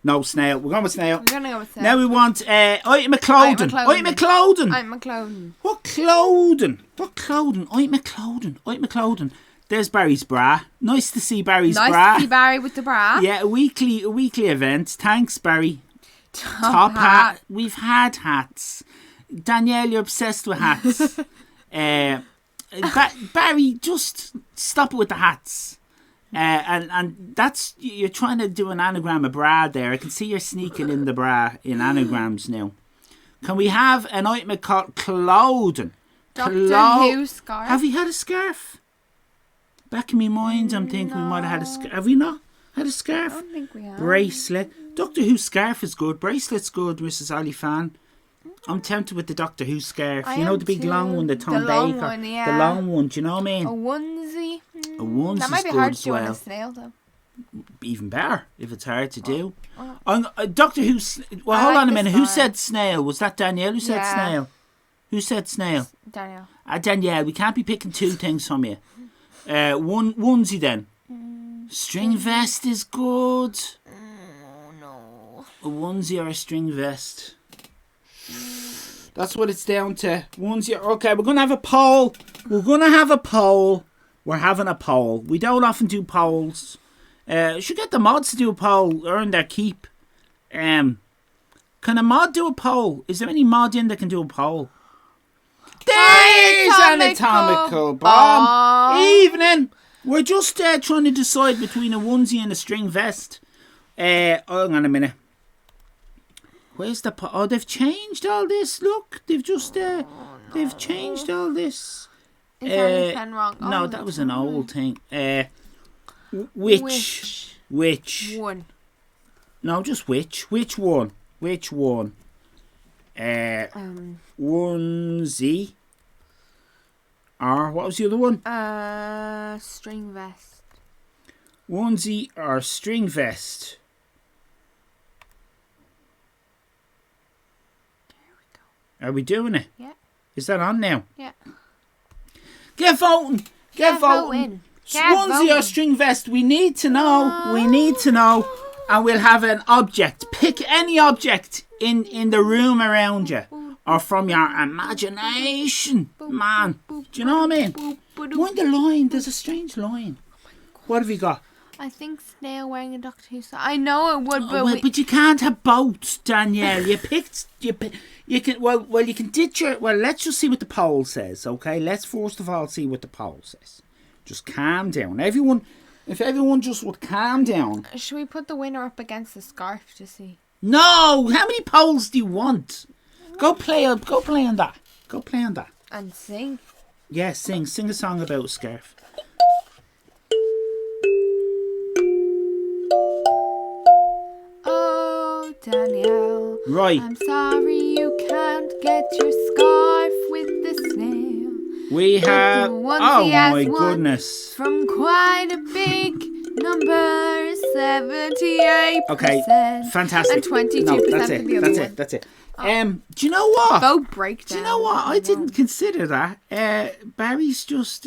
No, snail. We're going with snail. I'm gonna go with snail. Now we want item of clothing. Item of clothing. I'm McClothing. What clothing? What clothing? Item of clothing. Item of clothing. There's Barry's bra. Nice to see Barry's bra. Nice to see Barry with the bra. Yeah, a weekly event. Thanks, Barry. Top hat. We've had hats. Danielle, you're obsessed with hats. Barry, just stop it with the hats. And that's, you're trying to do an anagram of bra there. I can see you're sneaking in the bra in anagrams now. Can we have an item called clothing? Doctor Who scarf. Have we had a scarf? Back in my mind, I'm thinking we might have had a scarf. Have we not had a scarf? I don't think we have. Bracelet. Doctor Who scarf is good. Bracelet's good, Mrs. Ali fan. I'm tempted with the Doctor Who scarf. I You know am the big too. long one, the Tom The long Baker. one, yeah. The long one, do you know what I mean? A onesie. A onesie's That might be good hard as to do on well. a snail, though. Even better if it's hard to do. Oh. Doctor Who. Well, hold like on a the minute. Who scarf. said snail? Was that Danielle who said Yeah. snail? Who said snail? Daniel. Danielle, we can't be picking two things from you. One onesie then. String vest is good. No. A onesie or a string vest. That's what it's down to. Onesie. Okay, we're gonna have a poll. We're having a poll. We don't often do polls. Should get the mods to do a poll, earn their keep. Can a mod do a poll? Is there any mod in that can do a poll? There's an atomical bomb. Evening. We're just trying to decide between a onesie and a string vest. Hang on a minute. Where's the oh, they've changed all this. Look, they've just they've changed all this. Is there any pen wrong? No, Oh, that was an old thing. Which? One. No, just which? Which one? Which one? Onesie. Or what was the other one? String vest. Onesie or string vest. Are we doing it? Yeah. Is that on now? Yeah. Get voting. Get voting. Swansea or string vest? We need to know. We need to know. And we'll have an object. Pick any object in the room around you. Or from your imagination. Man. Do you know what I mean? Mind the line. There's a strange line. What have you got? I think snail wearing a Doctor Who. I know it would, but But you can't have both, Danielle. You picked. You can. Well, you can ditch your. Well, let's just see what the poll says. Okay. Let's first of all see what the poll says. Just calm down, everyone. If everyone just would calm down. should we put the winner up against the scarf to see? No. How many polls do you want? Go play on that. Go play on that. And sing. Yeah, sing a song about a scarf. Oh, Danielle. Right. I'm sorry you can't get your scarf with the snail. We have. the onesie Oh has my won. goodness. From quite a big number, 78%. Okay, fantastic. And 22% No, that's for it. the other That's one. it. That's it. Do you know what? Vote breakdown. Do you know what? I didn't consider that. Barry's just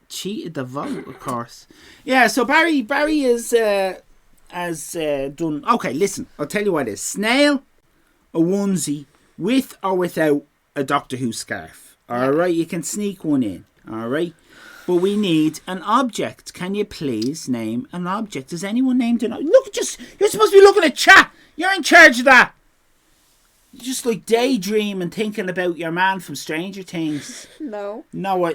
cheated the vote, of course. Yeah, so Barry is has done. Okay, listen. I'll tell you what it is. Snail, a onesie, with or without a Doctor Who scarf. All right, you can sneak one in. All right. But we need an object. Can you please name an object? Has anyone named an object? Look, you're supposed to be looking at chat. You're in charge of that. You're just like daydreaming, thinking about your man from Stranger Things. No. Noah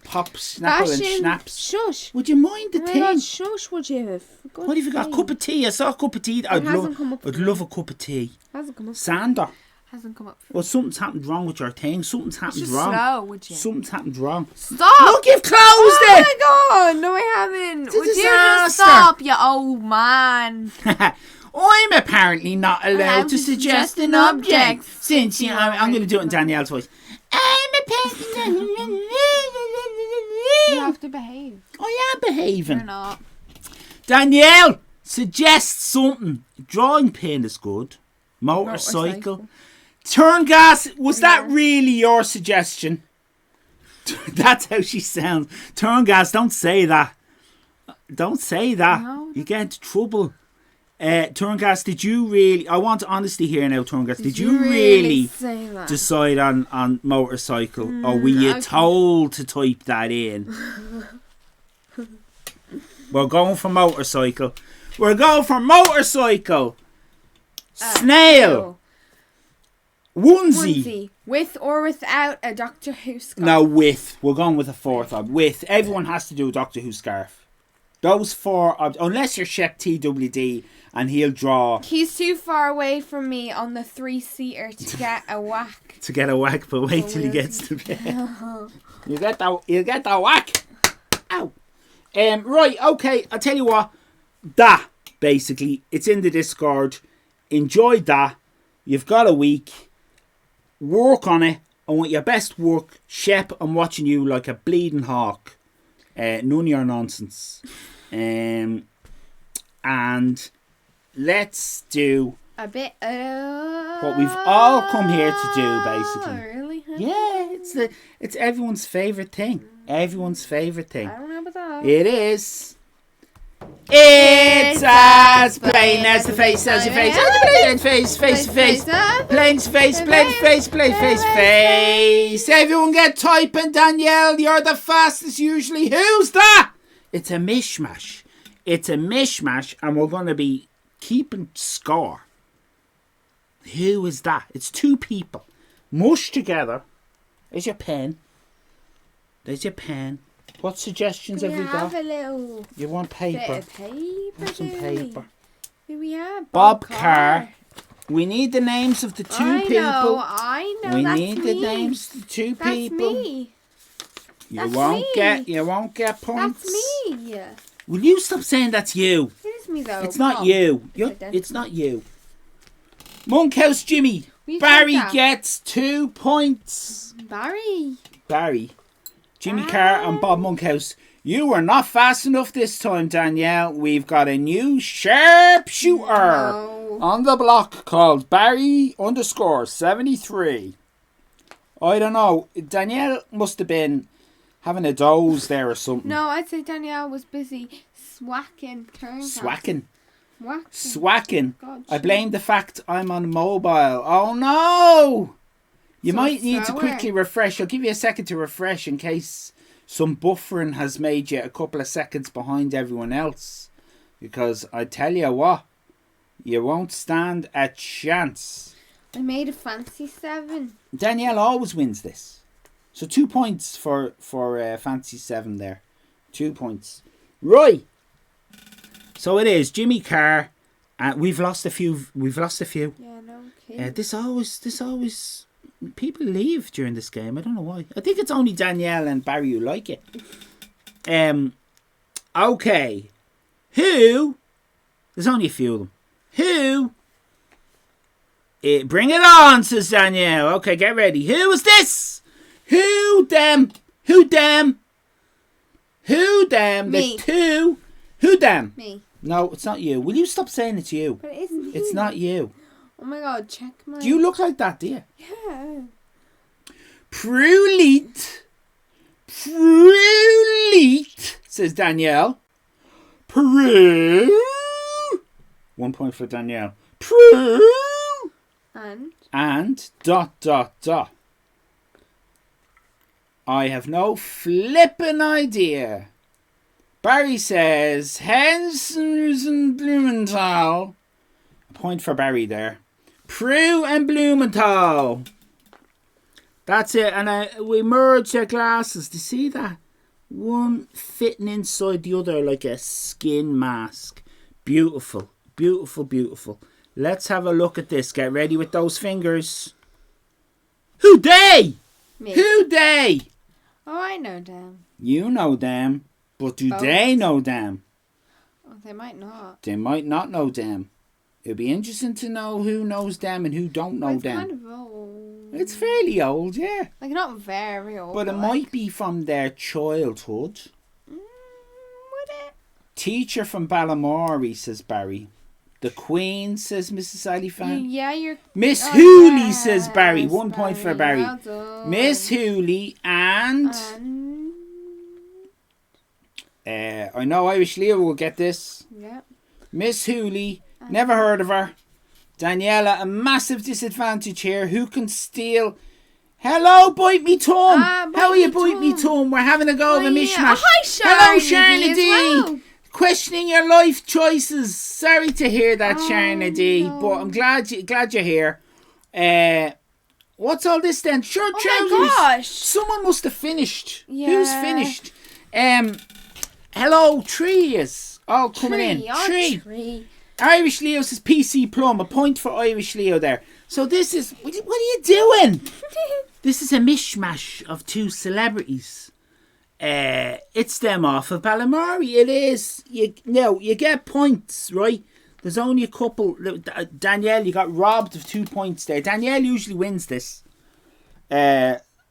Pop, Snapple and Snaps. Shush. Would you mind the Oh my thing? God, shush, would you? What have you got? A cup of tea? I saw a cup of tea. I'd hasn't come up for me. love a cup of tea. Hasn't come up. Sander. Hasn't come up. Well, something's happened wrong with your thing. Something's happened Just wrong. slow, would you? Something's happened wrong. Stop! Look, you've closed Oh it! my God! No, I haven't. It's a Would you disaster. just stop, you old man? I'm apparently not allowed to suggest an object. Since I'm going to do it in Danielle's voice. I'm You have to behave. I am behaving. You're not. Danielle, suggest something. Drawing pin is good. Motorcycle. Turn gas. Was that really your suggestion? That's how she sounds. Turn gas. Don't say that. Don't say that. No. You get into trouble. Turngas, did you really... I want honesty here now, Turngas. Did you really really say that? decide on motorcycle? Or were you told to type that in? We're going for motorcycle. We're going for motorcycle. Snail. Onesie. With or without a Doctor Who scarf? No, with. We're going with a fourth of. With. Everyone has to do a Doctor Who scarf. Those four... unless you're Shep TWD and he'll draw... He's too far away from me on the 3-seater to get a whack. To get a whack, but wait till he gets to bed. You'll get that whack. Ow. Right, okay, I'll tell you what. That, basically, it's in the Discord. Enjoy that. You've got a week. Work on it. I want your best work. Shep, I'm watching you like a bleeding hawk. None of your nonsense. And let's do a bit what we've all come here to do, basically. Really? Yeah, it's everyone's favourite thing. Everyone's favourite thing. I don't know about that. It is. It's as plain as the face, as your face, as face, face to face, plain face, plain face, plain face, face. Everyone get typing, Danielle. You're the fastest usually. Who's that? It's a mishmash. It's a mishmash, and we're going to be keeping score. Who is that? It's two people mushed together. There's your pen. There's your pen. What suggestions have we got? Have a little You want paper? bit of paper. Want some paper? Here we have Bob Carr. We need the names of the two people. I know. We That's need me. the names of the two That's people. me. You That's won't me. get points. That's me. Will you stop saying that's you? It is me though. It's not Bob. you. identical. It's not you. Monkhouse Jimmy. We Barry said that. gets 2 points. Barry. Jimmy Carr and Bob Monkhouse. You were not fast enough this time, Danielle. We've got a new sharpshooter on the block called Barry _73. I don't know. Danielle must have been having a doze there or something. No, I'd say Danielle was busy swacking. Swacking. God, I blame the fact I'm on mobile. Oh no! You So might need to slower. quickly refresh. I'll give you a second to refresh in case some buffering has made you a couple of seconds behind everyone else. Because I tell you what, you won't stand a chance. I made a fancy 7. Danielle always wins this. So 2 points for Fancy 7 there. 2 points. Right. So it is Jimmy Carr. We've lost a few. Yeah, no kidding. This always people leave during this game. I don't know why. I think it's only Danielle and Barry who like it. Okay. Who? There's only a few of them. Who? Bring it on, says Danielle. Okay, get ready. Who is this? Who them? Who them? Who them? Me. The two. Who them? Me. No, it's not you. Will you stop saying it's you? But it isn't. It's not you. Oh my god, check my. Do you look like that, do you? Yeah. Pruleet, says Danielle. 1 point for Danielle. And ... I have no flippin' idea. Barry says Hensons and Blumenthal. A point for Barry there. Prue and Blumenthal. That's it. And we merge their glasses. Do you see that? One fitting inside the other like a skin mask. Beautiful. Beautiful, beautiful. Let's have a look at this. Get ready with those fingers. Who they? Me. Who they? Oh, I know them. You know them. But do Both. they know them? Oh, they might not. They might not know them. It'll be interesting to know who knows them and who don't know It's them. kind of old. It's fairly old, yeah. Like, not very old. But it like. might be from their childhood. Would it? Teacher from Balamory, says Barry. The Queen, says Mrs. Alifan. Yeah, you're... Miss Oh, Hooley, yes, says Barry. 1 point for Barry. Well done. Miss Hooley and... I know Irish Leo will get this. Yeah. Miss Hooley Never heard of her. Daniela, a massive disadvantage here. Who can steal? Hello, Bite Me Tom. How are you, Bite Me Tom? We're having a go of a mishmash. Hi, Hello, Sharna Sharna D. D. as well. Questioning your life choices. Sorry to hear that, Sharna D. no. But I'm glad you're here. What's all this then? Short trousers. Oh my gosh. Someone must have finished. Yeah. Who's finished? Hello, Tree is all coming in. Tree. Irish Leo says PC Plum. A point for Irish Leo there. So this is... What are you doing? This is a mishmash of two celebrities. It's them off of Ballamari. It is. You get points, right? There's only a couple. Danielle, you got robbed of 2 points there. Danielle usually wins this.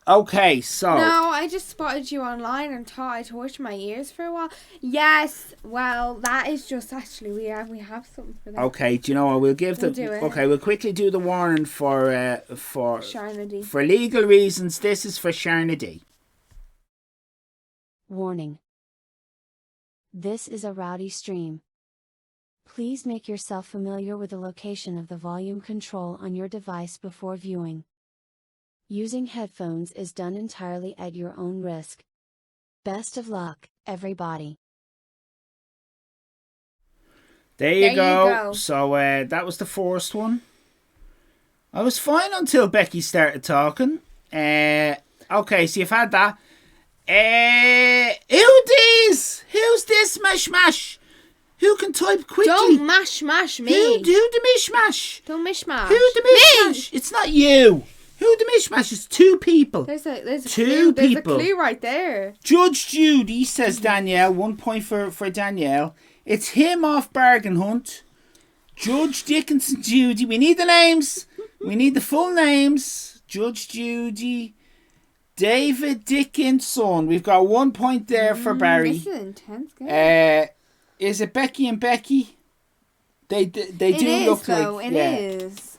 Okay, so... No, I just spotted you online and thought I torched my ears for a while. Yes, well, that is just actually, we have something for that. Okay, do you know what? We'll give We'll do it. Okay, we'll quickly do the warning for Sharna D. For legal reasons, this is for Sharna D. Warning. This is a rowdy stream. Please make yourself familiar with the location of the volume control on your device before viewing. Using headphones is done entirely at your own risk. Best of luck, everybody. There you go. So that was the first one. I was fine until Becky started talking. Okay, so you've had that. Who's this mishmash? Who can type quickly? Don't mash me. Who the mishmash? Don't mishmash. Who the mishmash? It's not you. Who the mishmash is? Two people. There's a Two clue. There's people. a clue right there. Judge Judy, says Danielle. 1 point for Danielle. It's him off Bargain Hunt. Judge Dickinson Judy. We need the names. We need the full names. Judge Judy. David Dickinson. We've got 1 point there for Barry. This is an intense game. Is it Becky and Becky? They do look like... It is.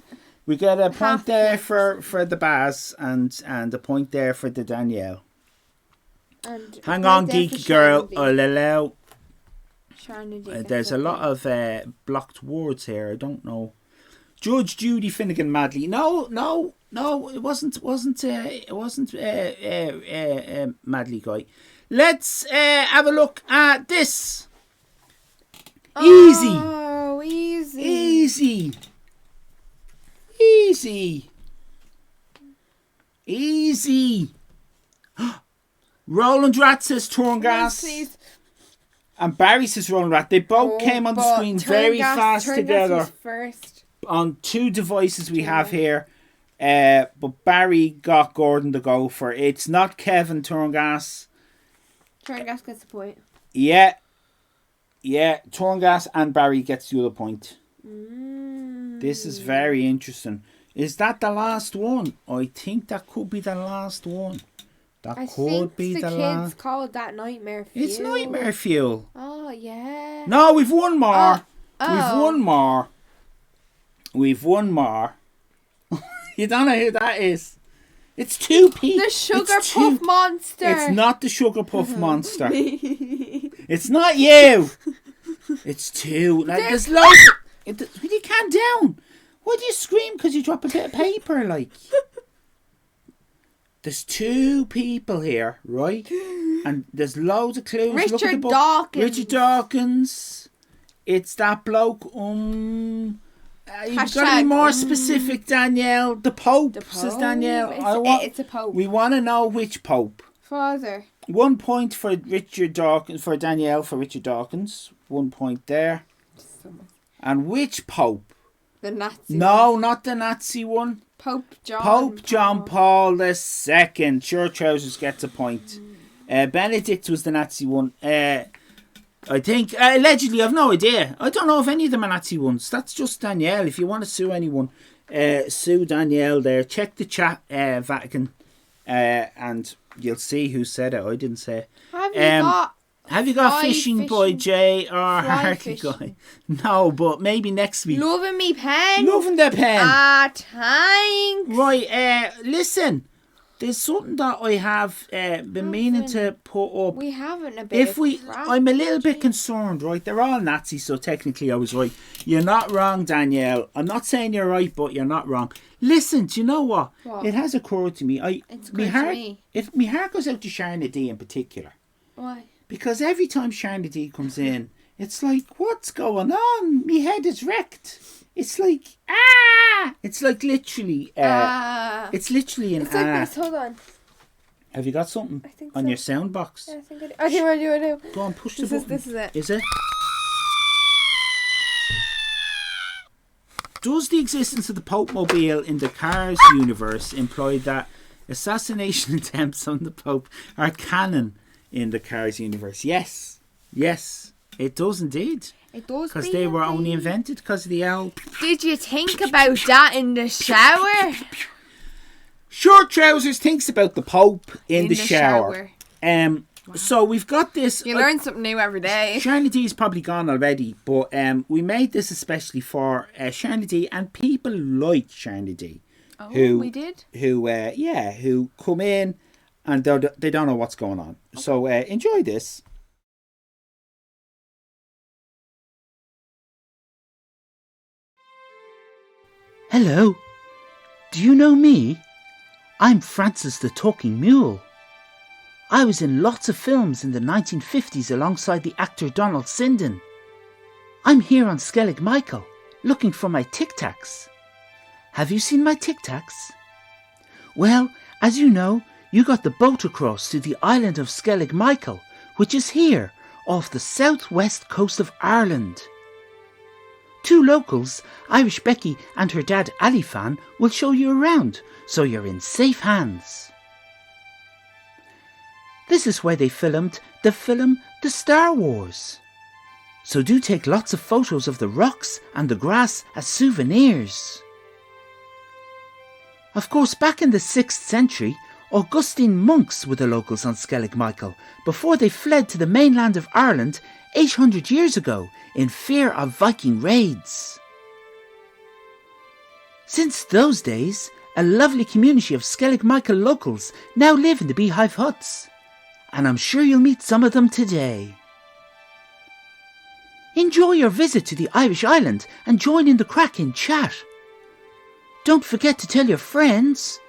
We got a point there for the Baz and a point there for the Danielle. And Hang on, geeky girl. I'll allow... Sharna D. There's a lot of blocked words here. I don't know. Judge Judy Finnegan Madley. No. It wasn't Madley guy. Let's have a look at this. Easy. Oh, easy. Roland Rat says Turngas. And Barry says Roland Rat. They both came on the screen very fast together. First. On two devices we have here. But Barry got Gordon to go for. It's not Kevin Turngas. Turngas gets the point. Yeah, Turngas and Barry gets the other point. This is very interesting. Is that the last one? I think that could be the last one. I think the kids called that Nightmare Fuel. It's Nightmare Fuel. Oh, yeah. No, we've one more. Oh. We've one more. You don't know who that is. It's two people. The Sugar Puff Monster. It's not the Sugar Puff Monster. It's not you. It's two. Now, there's loads. Will you calm down? Why do you scream? Because you drop a bit of paper, like. There's two people here, right? And there's loads of clues. Look at the book. Dawkins. Richard Dawkins. It's that bloke. You've got to be more specific, Danielle. The Pope, says Danielle. It's a Pope. We want to know which Pope. Father. 1 point for Richard Dawkins, for Danielle, for Richard Dawkins. 1 point there. And which Pope? The Nazi. No, not the Nazi one. Pope John Paul II. Short Trousers gets a point. Benedict was the Nazi one. I think, allegedly, I've no idea. I don't know if any of them are Nazi ones. That's just Danielle. If you want to sue anyone, sue Danielle there. Check the chat, Vatican, and you'll see who said it. I didn't say it. Have you got Fishing Boy J or Harky Guy? No, but maybe next week. Loving me pen. Loving the pen. Thanks. Right, listen. there's something that I have been meaning to put up. We haven't a bit. I'm a little bit concerned, right? They're all Nazis, so technically I was right. You're not wrong, Danielle. I'm not saying you're right, but you're not wrong. Listen, do you know what? It has occurred to me. My heart goes out to Sharon D in particular. Why? Because every time Sharon D comes in, it's like, what's going on? My head is wrecked. It's like, It's like literally, it's literally an It's like this, hold on. Have you got something I think on so. your sound box? Yeah, I think I do. I do. Go on, push the button. This is it. Is it? Does the existence of the Pope Mobile in the Cars universe imply that assassination attempts on the Pope are canon in the Cars universe? Yes. Yes, it does indeed. It does. Because they were only invented because of the owl. Did you think about that in the shower? Short Trousers thinks about the Pope in the shower. So we've got this. You learn something new every day. Sharon D's probably gone already, but we made this especially for Sharon D and people like Sharon D. Oh, we did? Who come in and they don't know what's going on. Okay. So enjoy this. Hello. Do you know me? I'm Francis the Talking Mule. I was in lots of films in the 1950s alongside the actor Donald Sinden. I'm here on Skellig Michael, looking for my Tic Tacs. Have you seen my Tic Tacs? Well, as you know, you got the boat across to the island of Skellig Michael, which is here, off the southwest coast of Ireland. Two locals, Irish Becky and her dad Alifan, will show you around, so you're in safe hands. This is where they filmed the film The Star Wars. So do take lots of photos of the rocks and the grass as souvenirs. Of course, back in the 6th century, Augustine monks were the locals on Skellig Michael before they fled to the mainland of Ireland 800 years ago in fear of Viking raids. Since those days, a lovely community of Skellig Michael locals now live in the beehive huts, and I'm sure you'll meet some of them today. Enjoy your visit to the Irish island and join in the cracking chat. Don't forget to tell your friends.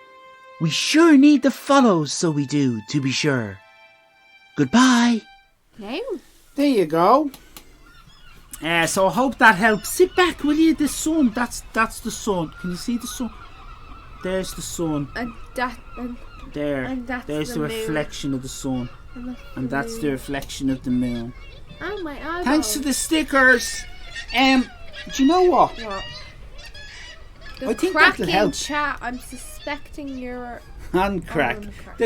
We sure need the follows, so we do, to be sure. Goodbye. No. There you go. So I hope that helps. Sit back, will you? The sun. That's the sun. Can you see the sun? There's the sun. There's the reflection of the sun. And that's the reflection of the moon. Oh, my eyeball. Thanks to the stickers. Do you know what? The I think that'll help. Chat, I'm suspecting you're hand crack.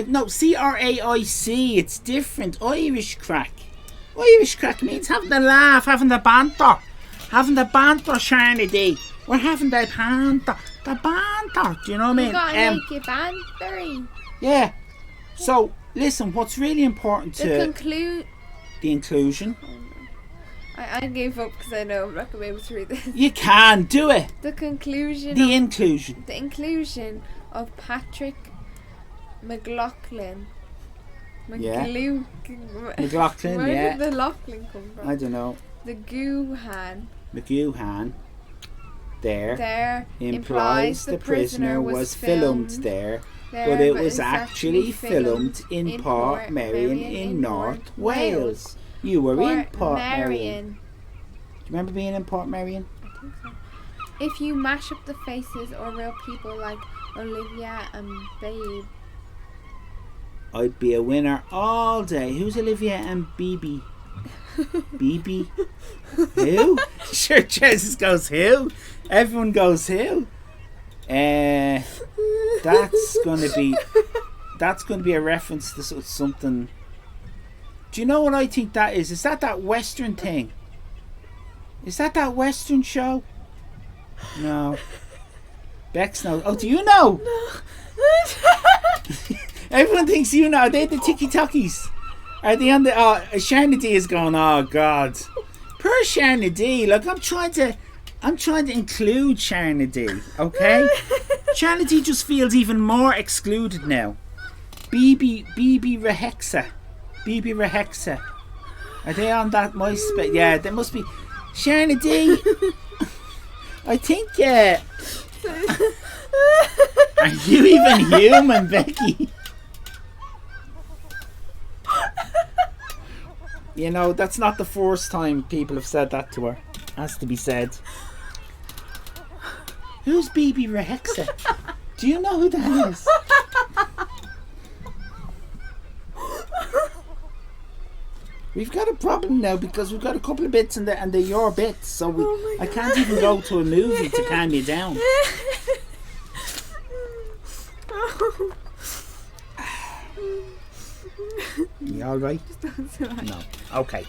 No, CRAIC. It's different. Irish crack. Irish crack means having a laugh, having the banter. Having the banter, Sharon D. We're having the banter. The banter. Do you know what I mean? You gotta make it bantery. Yeah. So, listen, what's really important to... The inclusion. Oh, no. I gave up because I know I'm not going to be able to read this. You can do it. The conclusion. The inclusion. The inclusion of Patrick McLaughlin. McLaughlin, Where did the Laughlin come from? I don't know. The McGoohan there implies the prisoner was filmed there, but it was actually filmed in Port Merion in North Wales. You were in Port Merion. Do you remember being in Port Merion? I think so. If you mash up the faces or real people like Olivia and Babe, I'd be a winner all day. Who's Olivia and BB? BB? Who? Sure, Jesus goes who? Everyone goes who? That's gonna be a reference to something. Do you know what I think that is? Is that Western thing? Is that Western show? No. Bex knows. Oh, do you know? No. Everyone thinks you know. Are they the Tiki Talkies? Are they on the... Sharon D is going, oh, God. Poor Sharon D. Look, I'm trying to include Sharon D, okay? Sharon D just feels even more excluded now. BB Rehexa. BB Rehexa. Are they on that MySpace? Yeah, they must be. Sharna D. I think. Are you even human, Becky? You know, that's not the first time people have said that to her. Has to be said. Who's BB Rehexa? Do you know who that is? We've got a problem now because we've got a couple of bits and they're your bits, so I can't even go to a movie to calm you down. You alright? No. Okay.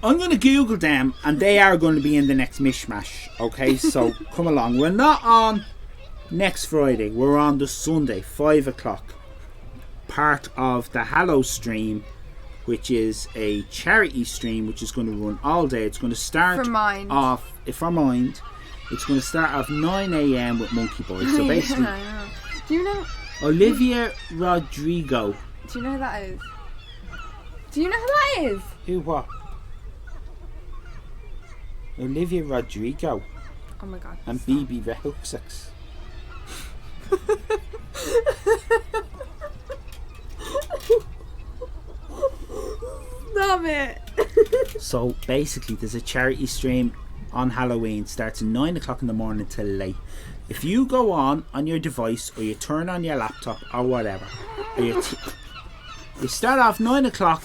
I'm going to Google them and they are going to be in the next mishmash. Okay, so come along. We're not on next Friday. We're on the Sunday, 5 o'clock. Part of the Hallow stream, which is a charity stream which is going to run all day. It's going to start For Mind. off for Mind. It's going to start off 9 a.m. with Monkey Boy. So basically, Do you know? Olivia Rodrigo. Do you know who that is? Do you know who that is? Who what? Olivia Rodrigo Oh my god. and BB Rehuxix. Stop it. So basically, there's a charity stream on Halloween. Starts at 9 o'clock in the morning till late. If you go on your device or you turn on your laptop or whatever, or you start off 9 o'clock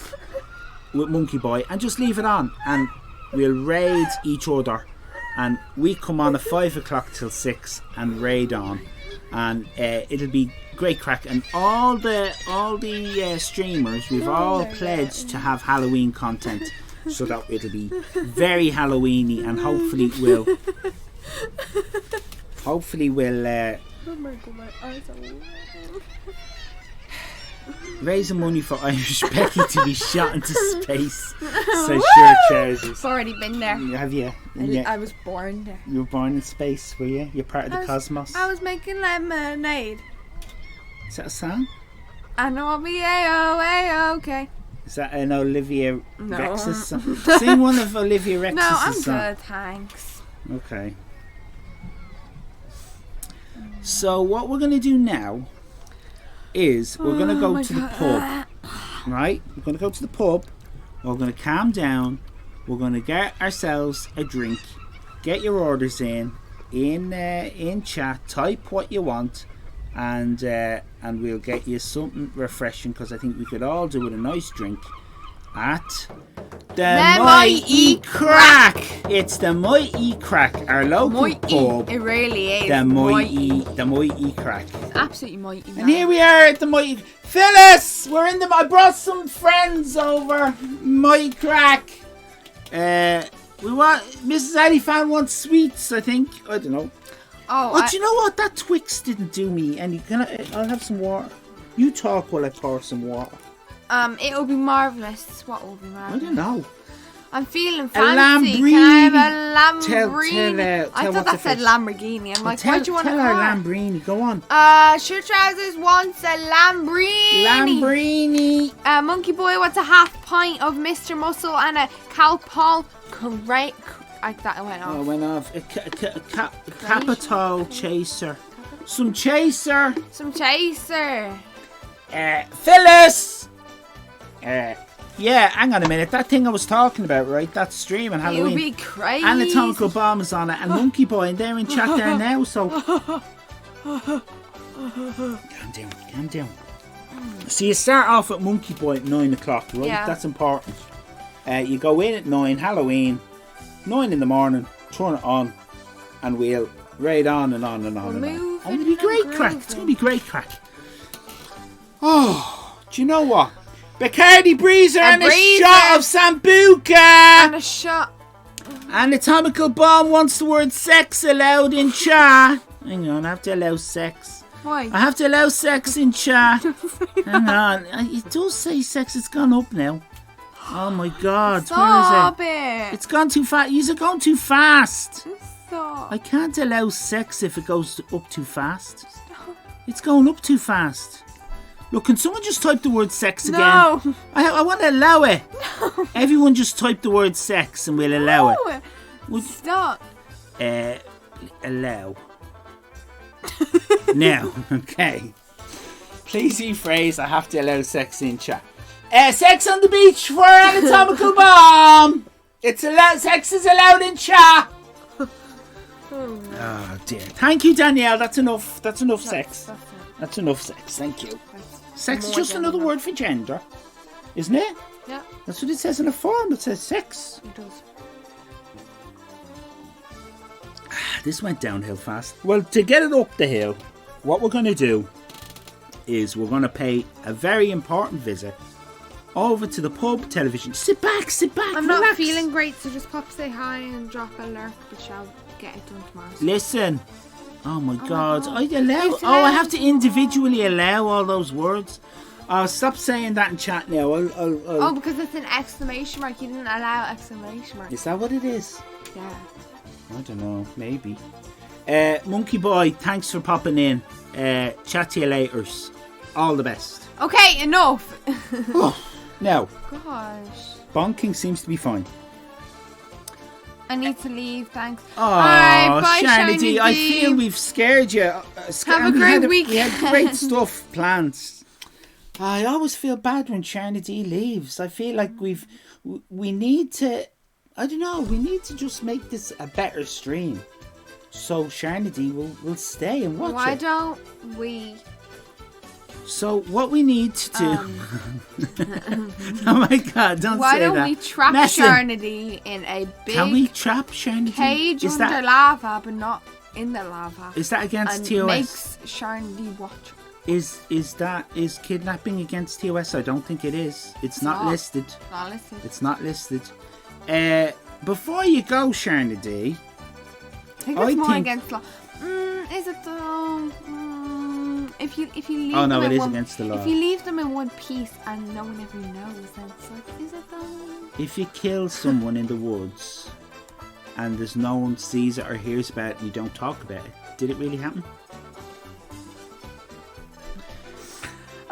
with Monkey Boy and just leave it on, and we'll raid each other, and we come on at 5 o'clock till 6 and raid on, and it'll be great crack. And all the streamers, we've all pledged to have Halloween content, so that it'll be very Halloweeny, and hopefully we'll Oh my god, my eyes are raising money for Irish Becky to be shot into space. So sure, trousers. I've already been there. Have you? I was born there. You were born in space, were you? You're part of the cosmos. I was making lemonade. Is that a song? I know I'll be A-O-A-OK. Is that an Olivia No. Rex's song? Sing one of Olivia Rex's No, I'm song. good, thanks. Okay. So what we're going to do now is we're going to go to the pub. Right? We're going to go to the pub. We're going to calm down. We're going to get ourselves a drink. Get your orders in chat. Type what you want, and we'll get you something refreshing, because I think we could all do with a nice drink at the Mighty Crack. It's the Mighty Crack, our local pub. It really is. The Mighty Crack. Absolutely mighty. And here we are at the Mighty. Phyllis, we're in the. I brought some friends over. Mighty Crack. We want. Mrs. Alifan wants sweets, I think. I don't know. Oh, Do you know what? That Twix didn't do me any. I'll have some water. You talk while I pour some water. It'll be marvellous. What will be I marvellous? don't know. I'm feeling A fancy. Lamborghini. Can I have a Lamborghini? Tell I thought what's that the said first- Lamborghini. I'm like, why do you want a tell our car? Lamborghini. Go on. Shirt Trousers wants a Lamborghini. Lamborghini. Monkey Boy wants a half pint of Mr. Muscle and a Calpol. Great. I thought it went off. Oh, it went off. A Capitol Chaser. Some Chaser. Some chaser. Phyllis. Yeah, hang on a minute. That thing I was talking about, right? That stream on It would Halloween. be crazy. Anatomical Bomb's on it, and Monkey Boy, and they're in chat there now, so. Calm down. So you start off at Monkey Boy at 9 o'clock, right? Yeah. That's important. You go in at 9, Halloween, 9 in the morning, turn it on, and we'll raid on and on and on and on. moving And it'll be great and crack. It's going to grooving. be great crack. Oh, do you know what? Bacardi Breezer and a breezer. shot of Sambuca! And a shot. Anatomical Bomb wants the word sex allowed in chat. Hang on, I have to allow sex. Why? I have to allow sex in chat. Hang on, it does say sex. It's gone up now. Oh my God, Stop where is it? it. It's gone too fast. You're going too fast. Stop. I can't allow sex if it goes up too fast. It's going up too fast. Look, can someone just type the word sex again? No. I want to allow it. No. Everyone just type the word sex and we'll allow it. Stop. Allow. Now, okay. Please rephrase, I have to allow sex in chat. Sex on the beach for an anatomical bomb. It's allowed. Sex is allowed in chat. Oh dear. Thank you, Danielle. That's enough. That's enough sex. That's enough sex. Thank you. Sex is just another word for gender, isn't it? Yeah. That's what it says in a form. It says sex. It does. This went downhill fast. Well, to get it up the hill, what we're going to do is we're going to pay a very important visit over to the pub television. Sit back, I'm relax. not feeling great, so just pop say hi and drop a lurk, but shall get it done tomorrow. Listen. Oh my God. my God. I have to individually allow all those words. I'll stop saying that in chat now. I'll Oh, because it's an exclamation mark. You didn't allow exclamation mark. Is that what it is? Yeah. I don't know. Maybe. Monkey Boy, thanks for popping in. Chat to you later. All the best. Okay, enough. Now, Gosh. bonking seems to be fine. I need to leave, thanks. Oh, Bye, Shiny Shiny D, I D. feel we've scared you. Have a great weekend. We had great stuff planned. I always feel bad when Shiny D leaves. I feel like we need to, I don't know, we need to just make this a better stream. So Shiny D will stay and watch Why it. don't we... So what we need to do... Oh my God, don't Why say don't that. we trap Messin'. Sharnity in a big Can we trap Sharnity? cage Is under that, lava, but not in the lava? is that against and TOS? makes Sharnity watch. Is kidnapping against TOS? I don't think it is. It's not not. listed. Now listen. It's not listed. Before you go, Sharnity, I think I it's more think- against law. Is it though? If you leave oh no, them it in is one, against the law. If you leave them in one piece and no one ever knows, then it's like, is it though? If you kill someone in the woods and there's no one sees it or hears about it, and you don't talk about it. Did it really happen?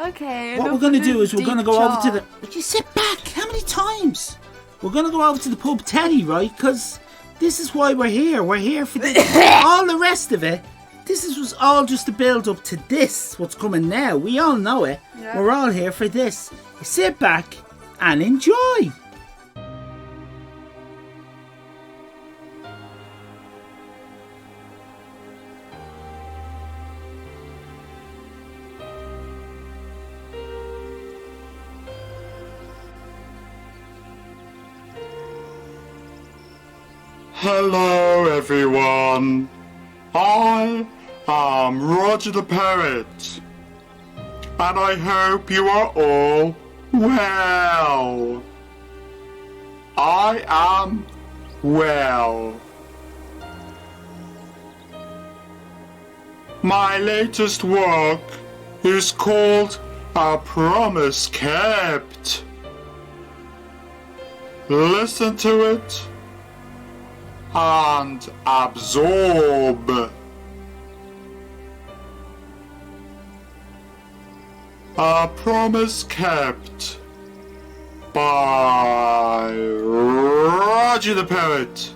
Okay. What we're going to do is we're going to go over to the... Would you sit back? How many times? We're going to go over to the pub Teddy, right? Because this is why we're here. We're here for all the rest of it. Was all just a build up to this, what's coming now. We all know it. Yeah. We're all here for this. Sit back and enjoy. Hello everyone, I am Roger the Parrot, and I hope you are all well. I am well. My latest work is called A Promise Kept. Listen to it and absorb. A Promise Kept by Roger the Parrot.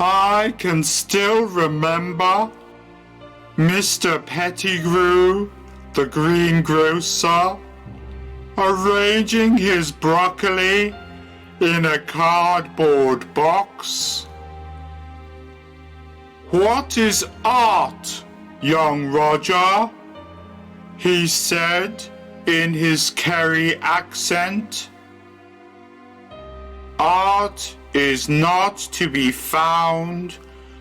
I can still remember Mr. Pettigrew, the greengrocer, arranging his broccoli in a cardboard box. What is art, young Roger? He said in his Kerry accent. Art is not to be found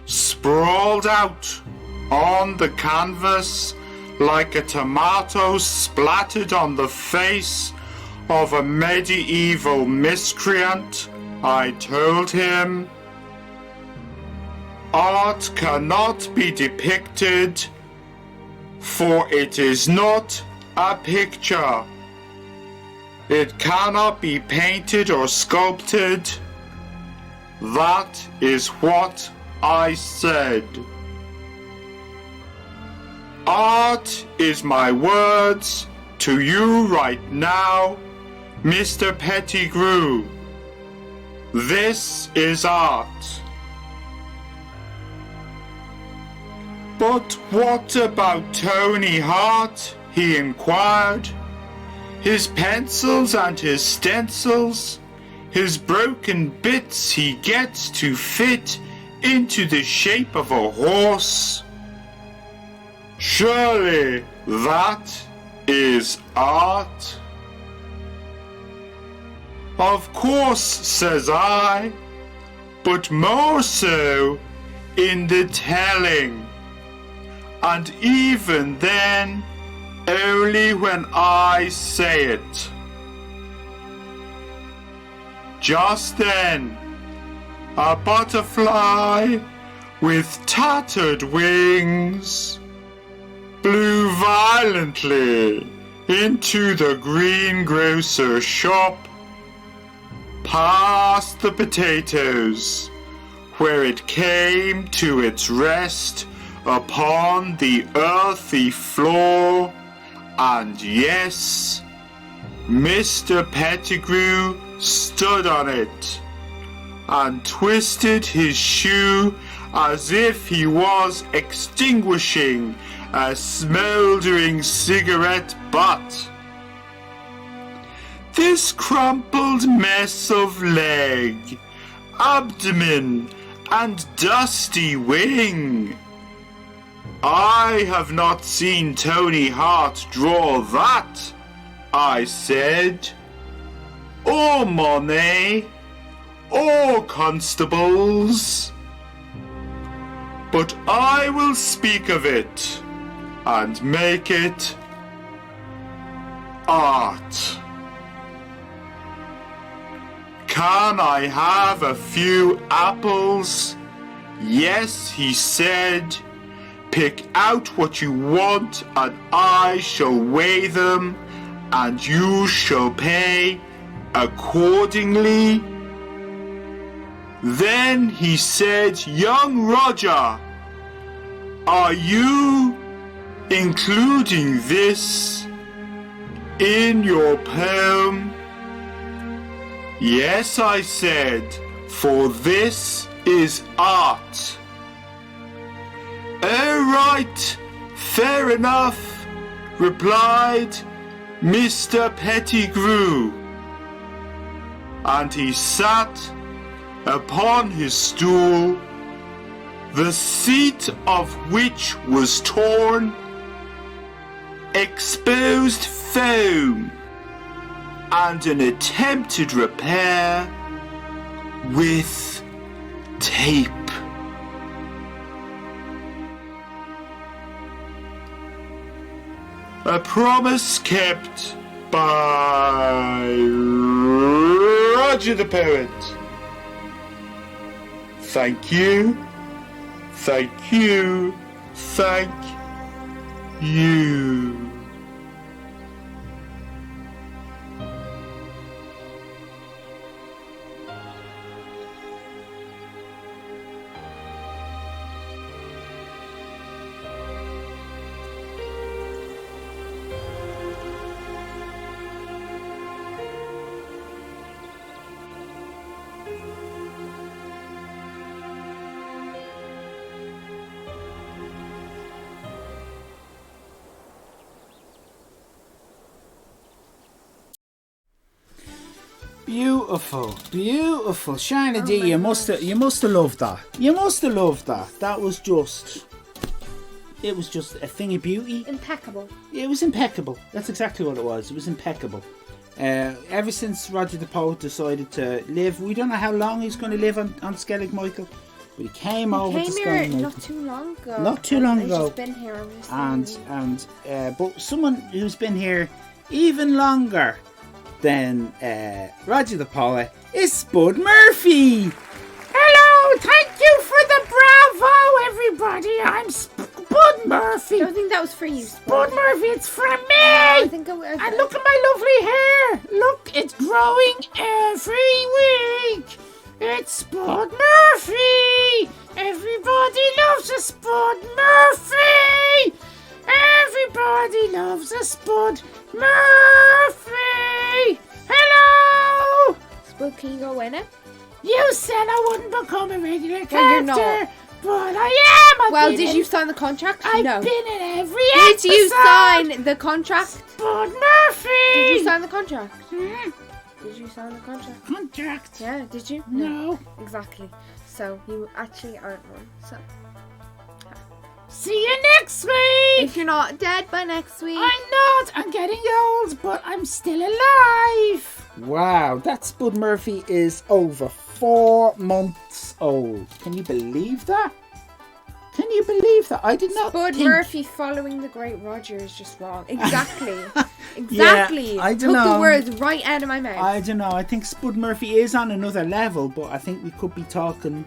sprawled out on the canvas like a tomato splattered on the face of a medieval miscreant, I told him. Art cannot be depicted, for it is not a picture. It cannot be painted or sculpted. That is what I said. Art is my words to you right now, Mr. Pettigrew. This is art. But what about Tony Hart? He inquired. His pencils and his stencils, his broken bits he gets to fit into the shape of a horse. Surely that is art. Of course, says I, but more so in the telling. And even then, only when I say it. Just then, a butterfly with tattered wings blew violently into the greengrocer's shop, past the potatoes, where it came to its rest upon the earthy floor, and yes, Mr. Pettigrew stood on it and twisted his shoe as if he was extinguishing a smouldering cigarette butt. This crumpled mess of leg, abdomen, and dusty wing. I have not seen Tony Hart draw that, I said. Or Monet, or Constables. But I will speak of it and make it art. Can I have a few apples? Yes, he said. Pick out what you want, and I shall weigh them, and you shall pay accordingly. Then he said, Young Roger, are you including this in your poem? Yes, I said, for this is art. All right, fair enough, replied Mr. Pettigrew. And he sat upon his stool, the seat of which was torn, exposed foam, and an attempted repair with tape. A promise kept by Roger the Poet. Thank you, thank you, thank you. Beautiful, beautiful. Shana D, you must have loved that. You must have loved that. That was just, it was just a thing of beauty. Impeccable. It was impeccable. That's exactly what it was. It was impeccable. Ever since Roger the Poet decided to live, we don't know how long he's going to live on Skellig Michael, but he came over to Skellig Michael. Not too long ago. Not too long ago. He's just been here recently. But someone who's been here even longer than Roger the Poet is Spud Murphy. Hello, thank you for the bravo, everybody. I'm Spud Murphy. I don't think that was for you, Spud Murphy, it's from me. I think and look at my lovely hair. Look, it's growing every week. It's Spud Murphy. Everybody loves a Spud Murphy. Everybody loves a Spud Murphy! Hello! Spud, can you go in it? You said I wouldn't become a regular character, Well, you're not. but I am! Well, did you sign the contract? I've No. been in every Did episode! you sign the contract? Spud Murphy! Did you sign the contract? Hmm? Did you sign the contract? Contract? Yeah, did you? No. Exactly. So you actually aren't one. So See you next week! if you're not dead by next week, I'm not! I'm getting old, but I'm still alive! Wow, that Spud Murphy is over 4 months old. Can you believe that? Can you believe that? I did not Spud think... Murphy following the Great Roger is just wrong. Exactly. Exactly. I Took dunno. the words right out of my mouth. I don't know. I think Spud Murphy is on another level, but I think we could be talking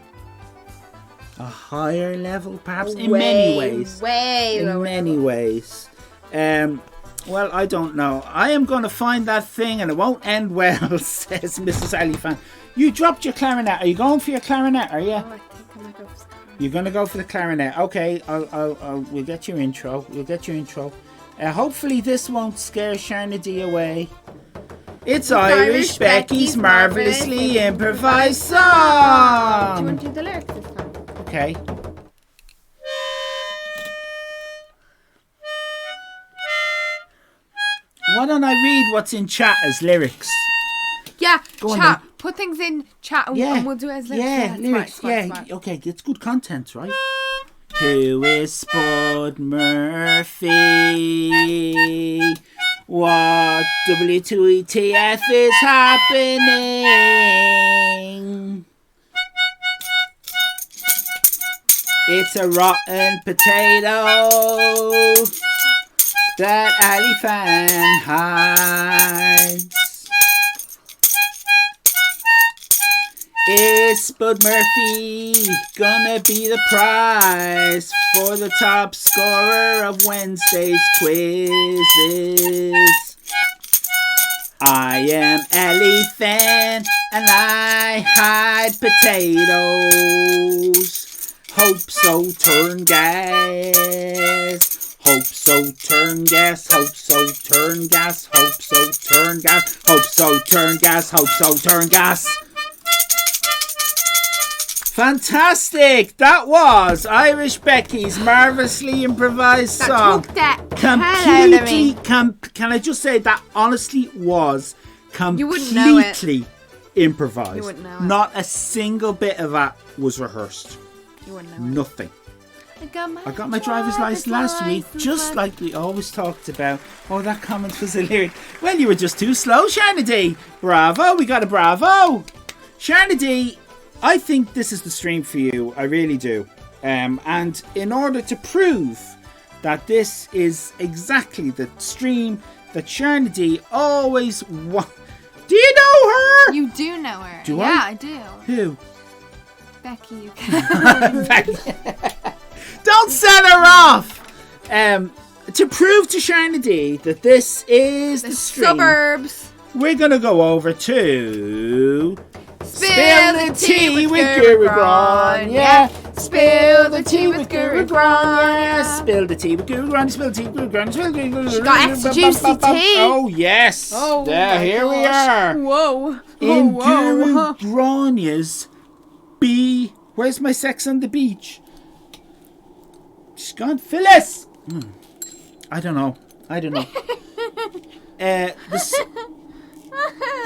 a higher level, perhaps, in many ways. Way In lower many level. ways. Well, I don't know. I am going to find that thing and it won't end well, says Mrs. Alifan. You dropped your clarinet. Are you going for your clarinet, are you? Oh, I think I might go for Scotland. You're going to go for the clarinet. Okay, we'll get your intro. Hopefully this won't scare Sharnady away. It's Irish Becky's marvellously improvised Do you song. want to do the lyrics this time? Okay. Why don't I read what's in chat as lyrics? Yeah, Go on chat. Put things in chat and, Yeah, and we'll do it as lyrics. yeah, it's lyrics. smart, Yeah, smart. okay, it's good content, right? Who is Spud Murphy? What WTF is happening? It's a rotten potato that Ali Fan hides. Is Spud Murphy gonna be the prize for the top scorer of Wednesday's quizzes? I am Ellie Fan and I hide potatoes. Hope so, turn gas. Hope so, turn gas. Hope so, turn gas. Hope so, turn gas. Hope so, turn gas. Hope so, turn gas. Fantastic! That was Irish Becky's marvellously improvised That song. took that hell out of me. Can I just say that honestly was You wouldn't know it. completely improvised. You wouldn't know it. Not a single bit of that was rehearsed. You wouldn't know Nothing. it. I got my driver's license last week, just like we always talked about. Oh, that comment was a lyric. Well, you were just too slow, Sharnady. Bravo, we got a bravo. Sharnady, I think this is the stream for you. I really do. And in order to prove that this is exactly the stream that Sharnady always wants. Do you know her? You do know her. Do yeah, I? I do. Who? Becky, you Don't set her off. To prove to Sharnady that this is the stream, Suburbs. we're gonna go over to Spill the tea with Guru Gron, yeah. Spill the tea with Guru Gron, yeah. Spill the tea with Guru Gron. Spill the tea with Guru Gron. Spill the tea with Guru Gron. She got extra juicy tea. Oh yes. Oh, there, my here we gosh. are. Whoa. In Whoa. Guru Gronya's B. Where's my sex on the beach? She's gone. Phyllis. I don't know.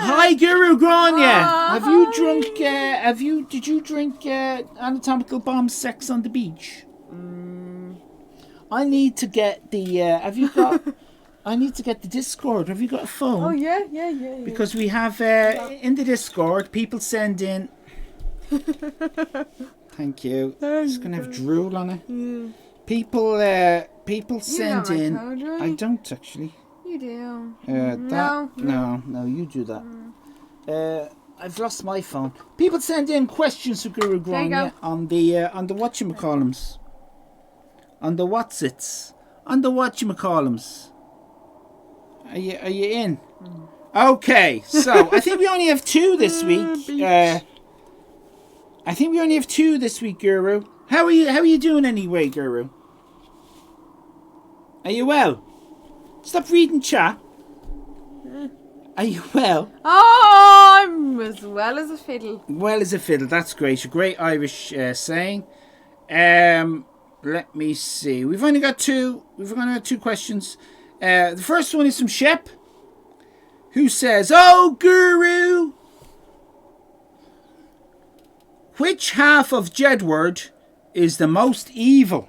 Hi, Guru Grania. Have you drunk? Did you drink Anatomical Bomb Sex on the Beach? I need to get the. Have you got? I need to get the Discord. Have you got a phone? Oh yeah. Because we have in the Discord people send in. Thank you. It's gonna have drool on it. People send my in. code, right? I don't actually. You do. No, you do that. I've lost my phone. People send in questions to Guru There you Grania on the whatchamacallums. On the whatsits. On the whatchamacallums. Are you in? Okay, so I think we only have 2 this week. I think we only have 2 this week, Guru. How are you doing anyway, Guru? Are you well? Stop reading chat. Are you well? Oh, I'm as well as a fiddle. Well as a fiddle. That's great. A great Irish saying. Let me see. We've only got two questions. The first one is from Shep, who says, "Oh, Guru, which half of Jedward is the most evil?"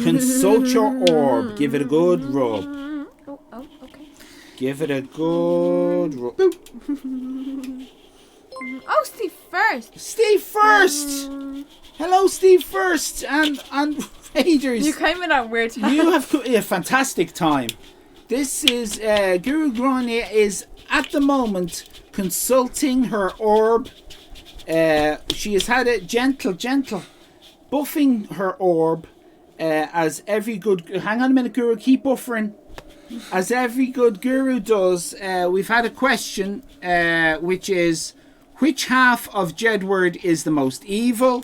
Consult your orb. Give it a good rub. Oh, okay. Give it a good rub. Oh, Steve first. Steve First. Hello, Steve First and Raiders. You came in at weird time. You have a fantastic time. This is Guru Grania is at the moment consulting her orb. She has had a gentle buffing her orb, as every good... Hang on a minute, Guru, keep buffering. As every good Guru does, we've had a question, which is, which half of Jedward is the most evil?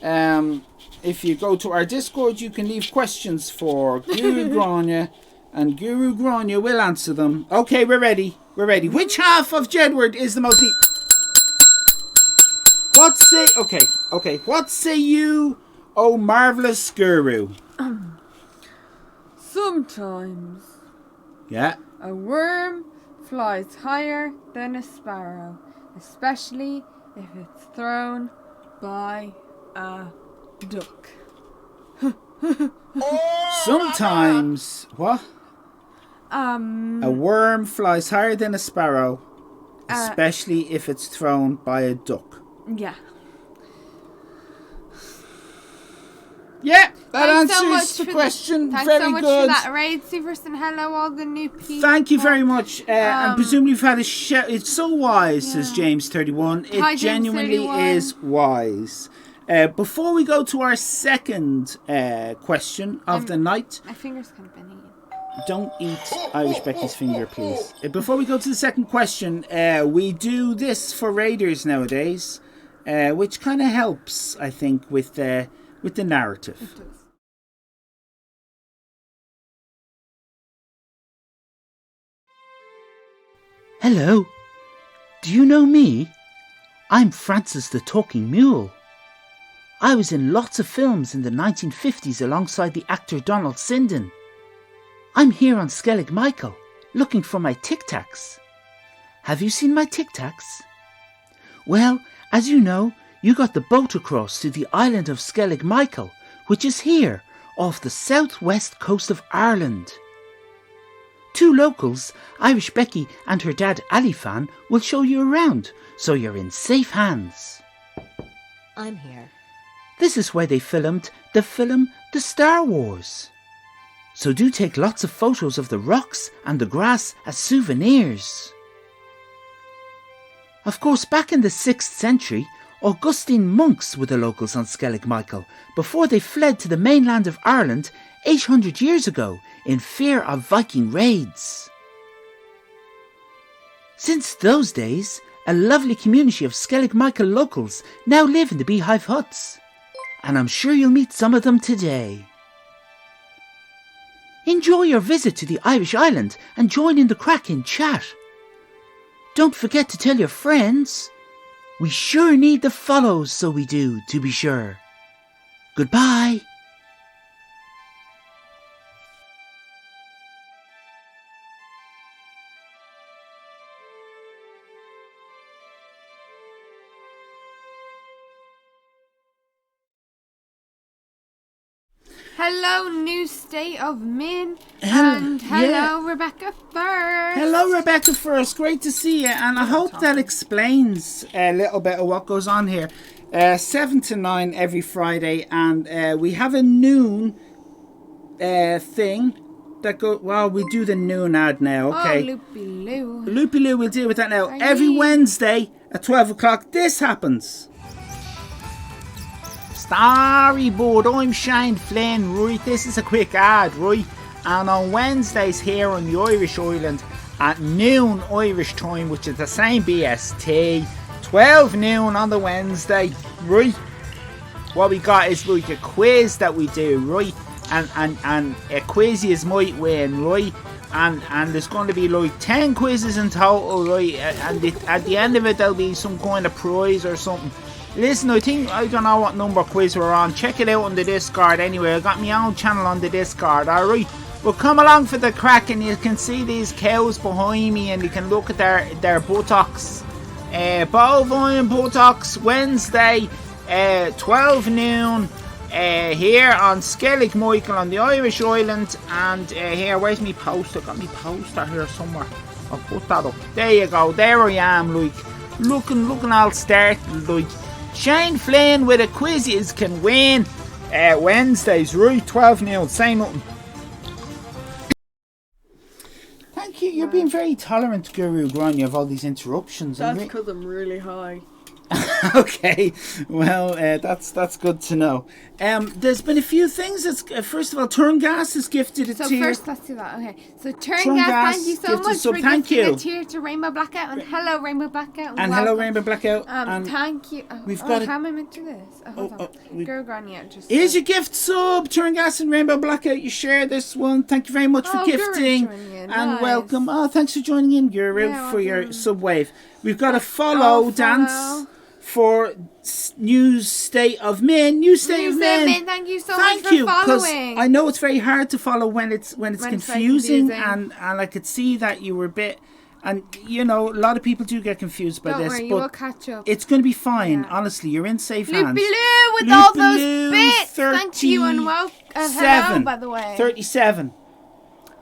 If you go to our Discord, you can leave questions for Guru Grania, and Guru Grania will answer them. Okay, we're ready. Which half of Jedward is the most evil? What say you, oh marvellous Guru? Sometimes Yeah. a worm flies higher than a sparrow, especially if it's thrown by a duck. Sometimes, what? A worm flies higher than a sparrow, especially if it's thrown by a duck. Yeah. Yeah, that Thanks so answers much the for question. Thanks Very so much good. for that raid, Supers, and hello all the new people. Thank you very much. And presumably you've had a shout. It's so wise, says James 31. It Hi, James genuinely 31. is wise. Before we go to our second question of the night, My finger's kind of bending. don't eat Irish Becky's finger, please. Before we go to the second question, we do this for Raiders nowadays, which kind of helps, I think, with the narrative. Hello. Do you know me? I'm Francis the Talking Mule. I was in lots of films in the 1950s alongside the actor Donald Sinden. I'm here on Skellig Michael, looking for my Tic Tacs. Have you seen my Tic Tacs? Well, as you know, you got the boat across to the island of Skellig Michael, which is here, off the southwest coast of Ireland. Two locals, Irish Becky and her dad Alifan, will show you around, so you're in safe hands. I'm here. This is where they filmed the film The Star Wars. So do take lots of photos of the rocks and the grass as souvenirs. Of course, back in the 6th century, Augustine monks were the locals on Skellig Michael before they fled to the mainland of Ireland 800 years ago in fear of Viking raids. Since those days, a lovely community of Skellig Michael locals now live in the beehive huts, and I'm sure you'll meet some of them today. Enjoy your visit to the Irish island and join in the cracking chat. Don't forget to tell your friends. We sure need the follows, so we do, to be sure. Goodbye. Hello, new state of Min, and hello, Rebecca First. Hello, Rebecca First. Great to see you, and I hope that explains a little bit of what goes on here. 7 to 9 every Friday, and we have a noon thing that go. Well, we do the noon ad now. Okay. Oh, Loopy Loo. Loopy Loo, we'll deal with that now. Every Wednesday at 12 o'clock, this happens. Storyboard, I'm Shane Flynn, right? This is a quick ad, right? And on Wednesdays here on the Irish Island at noon Irish time, which is the same BST, 12 noon on the Wednesday, right? what we got is like a quiz that we do, right? And a quiz might win, right? And there's going to be like 10 quizzes in total, right? And at the end of it, there'll be some kind of prize or something. Listen, I don't know what number quiz we're on. Check it out on the Discord anyway. I got my own channel on the Discord, alright? But come along for the crack, and you can see these cows behind me, and you can look at their buttocks. Bovine buttocks, Wednesday, 12 noon. Here on Skellig Michael on the Irish island, and here, where's me poster? Got me poster here somewhere. I'll put that up. There you go. There I am, like looking all startled, like Shane Flynn with a quizzes can win. Wednesdays, right? 12 noon. Say nothing. Thank you. You're being very tolerant, Guru Gron. You have all these interruptions. That's because I'm really high. Okay, well, that's good to know. There's been a few things. That's first of all, Turngas has gifted a So tier. first, let's do that. Okay. So Turngas, thank you so much for gifting a tier to Rainbow Blackout, and hello Rainbow Blackout, And hello Rainbow Blackout. And thank you. we've got how am I meant to do this? Hold on. Go Granny, just. Here's your gift sub, Turngas and Rainbow Blackout. You share this one. Thank you very much for gifting and nice. welcome. Oh, thanks for joining in, Guru, for your sub wave. We've got a follow dance for News State of Men. News State of Men. Thank you so much for following. I know it's very hard to follow when it's confusing, and I could see that you were a bit, and you know, a lot of people do get confused by this. Worry, but you will catch up. It's going to be fine. Yeah. Honestly, you're in safe hands. Loopy-loo with all those bits. Thank you and welcome. Hello, by the way. 37.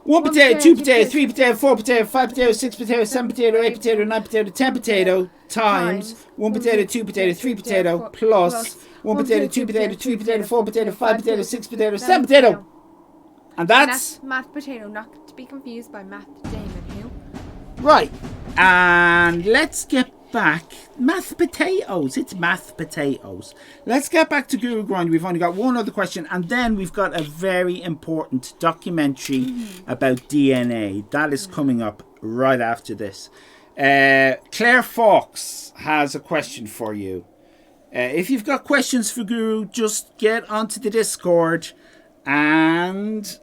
1 potato, 2 potato, 3 potato, 4 potato, 5 potato, 6 potato, 7 potato, 8 potato, 9 potato, 10 potato times 1 potato, 2 potato, 3 potato plus 1 potato, 2 potato, 3 potato, 4 potato, 5 potato, 6 potato, 7 potato. And that's Math Potato, not to be confused by Math Damon, who? Right. And let's get back. Math Potatoes. It's Math Potatoes. Let's get back to Guru Grind. We've only got one other question, and then we've got a very important documentary about DNA. That is coming up right after this. Claire Fawkes has a question for you. If you've got questions for Guru, just get onto the Discord and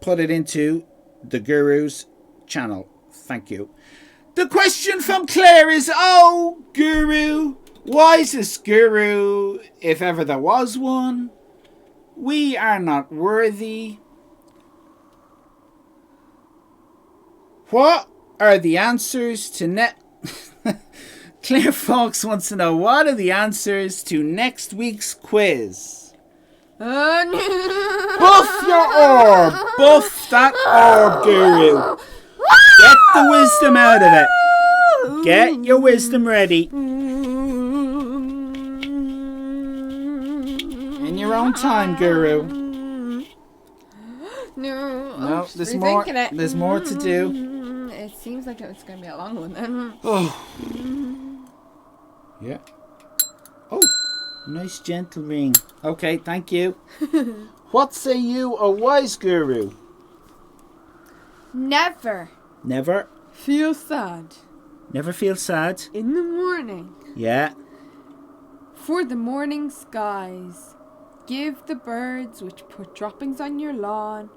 put it into the Guru's channel. Thank you. The question from Claire is, oh, Guru, wisest Guru, if ever there was one, we are not worthy. What are the answers to Claire Fawkes wants to know, what are the answers to next week's quiz? Buff your orb. Buff that orb, Guru. Get the wisdom out of it. Get your wisdom ready. In your own time, Guru. No, there's more. There's more to do. It seems like it's going to be a long one then. Oh. Yeah. Oh, nice gentle ring. Okay, thank you. What say you, a wise Guru? Never feel sad. Never feel sad. In the morning. Yeah. For the morning skies, give the birds which put droppings on your lawn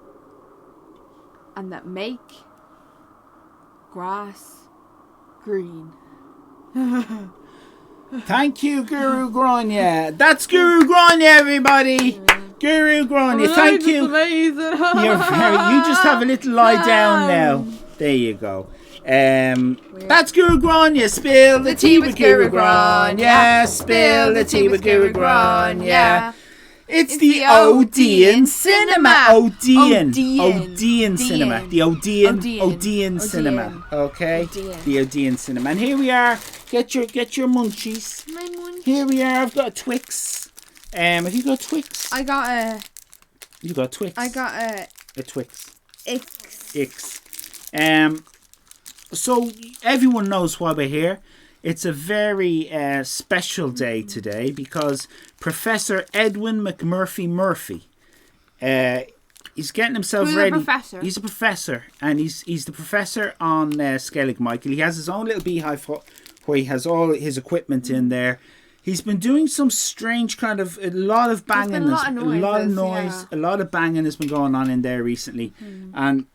and that make grass green. Thank you, Guru Grania. That's Guru Grania, everybody. Guru Grania, thank you. Amazing. You just have a little lie down now. There you go. That's Guru Grania. Spill the tea with Guru Grania. Spill the tea with Guru Grania. It's the Odeon Cinema. Odeon Cinema. The Odeon Cinema. Okay? The Odeon Cinema. And here we are. Get your munchies. My munchies. Here we are. I've got a Twix. Have you got Twix? I got a... You got Twix? I got a Twix. Ix. So everyone knows why we're here. It's a very special day today because Professor Edwin McMurphy Murphy, he's getting himself ready. Who's a professor? He's a professor, and he's the professor on Skellig Michael. He has his own little beehive where he has all his equipment in there. He's been doing some strange kind of a lot of banging. There's been a lot of noise. yeah. A lot of banging has been going on in there recently, and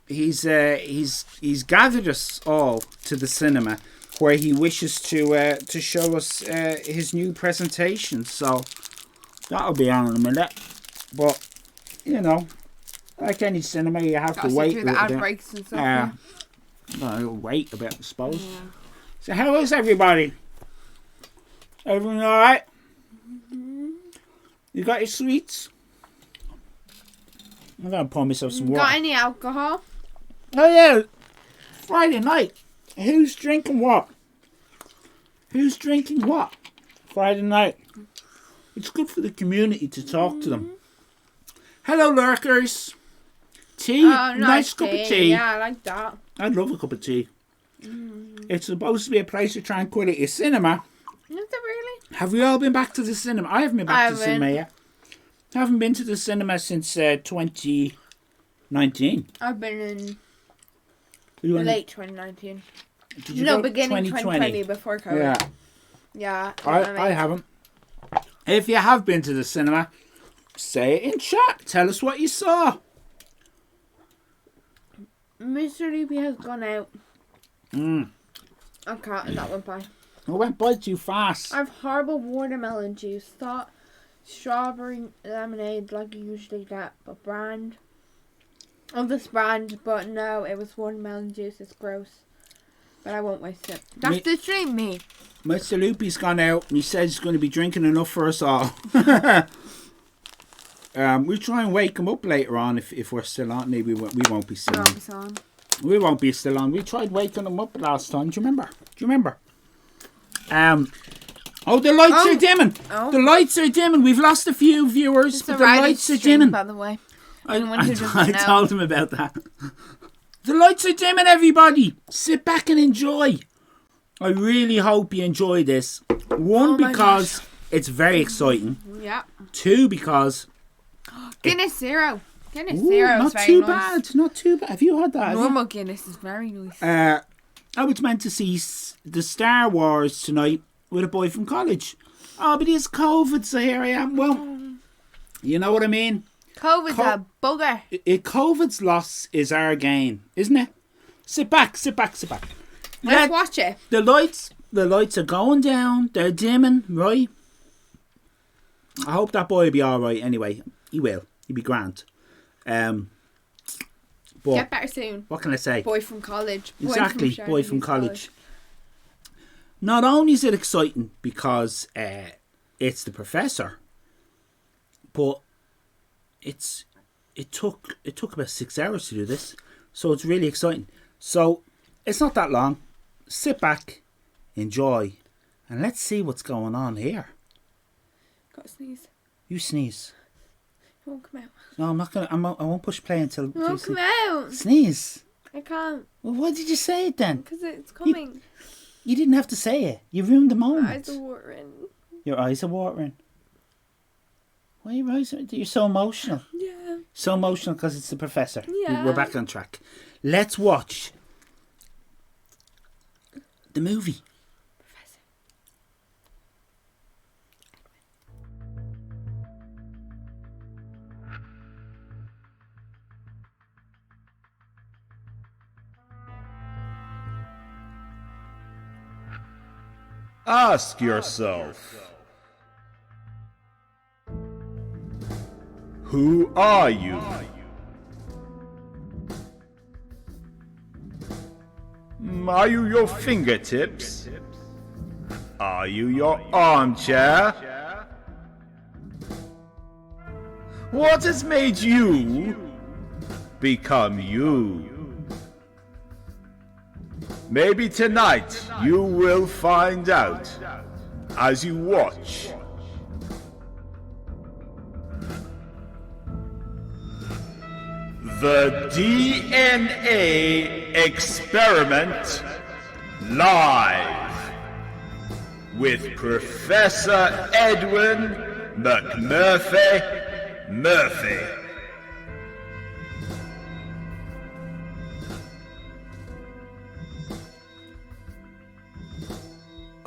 he's gathered us all to the cinema where he wishes to show us his new presentation. So that'll be on in a minute. But you know, like any cinema, you have to wait through a the little ad bit. breaks and stuff. Well, wait a bit, I suppose. Yeah. So how is everybody? Everyone all right? You got your sweets? I'm gonna pour myself some water. Got any alcohol? Oh yeah, Friday night. Who's drinking what? Who's drinking what? Friday night. It's good for the community to talk to them. Hello, lurkers. Tea? Oh, nice cup of tea. Yeah, I like that. I'd love a cup of tea. It's supposed to be a place of tranquility. A cinema. Is it really? Have we all been back to the cinema? I haven't been back to the cinema yet. I haven't been to the cinema since 2019. I've been in You late 2019. Did you No, go beginning 2020 before COVID. Yeah. Yeah. I haven't. If you have been to the cinema, say it in chat. Tell us what you saw. Mr. Loopy has gone out. Okay, And that went by. it went by too fast. I have horrible watermelon juice. Thought strawberry lemonade like you usually get, but brand. Of this brand, but no, it was watermelon juice. It's gross. But I won't waste it. That's literally me. Mr. Loopy's gone out and he says he's going to be drinking enough for us all. We'll try and wake him up later on if we're still on. Maybe we won't be still on. We won't be still on. We tried waking him up last time. Do you remember? Oh, the lights are dimming. Oh. The lights are dimming. We've lost a few viewers, but the lights are dimming. By the way, I told him about that. The lights are dimming, everybody. Sit back and enjoy. I really hope you enjoy this. One, because it's very exciting. Yeah. Two, because Guinness Zero. Guinness Zero is not very too nice. bad. Not too bad. Have you had that? Normal Guinness is very nice. I was meant to see the Star Wars tonight with a boy from college. Oh, but it's COVID, so here I am. Well, you know what I mean? COVID's a bugger. COVID's loss is our gain, isn't it? Sit back. Let's watch it. The lights are going down. They're dimming, right? I hope that boy will be all right. Anyway, he will. He'll be grand. But get better soon. What can I say? Boy from college. Boy from college. Not only is it exciting because it's the professor, but it took about 6 hours to do this, so it's really exciting. So it's not that long. Sit back, enjoy, and let's see what's going on here. Got to sneeze. You sneeze. It won't come out. No, I'm not gonna. I won't push play until. It won't come out. Sneeze. I can't. Well, why did you say it then? Because it's coming. You didn't have to say it. You ruined the moment. My eyes are watering. Your eyes are watering. Why are your eyes? You're so emotional. Yeah. So emotional because it's the professor. Yeah. We're back on track. Let's watch the movie. Professor. Ask yourself, who are you? Are you your fingertips? Are you your armchair? What has made you become you? Maybe tonight you will find out as you watch. The DNA Experiment Live with Professor Edwin McMurphy Murphy.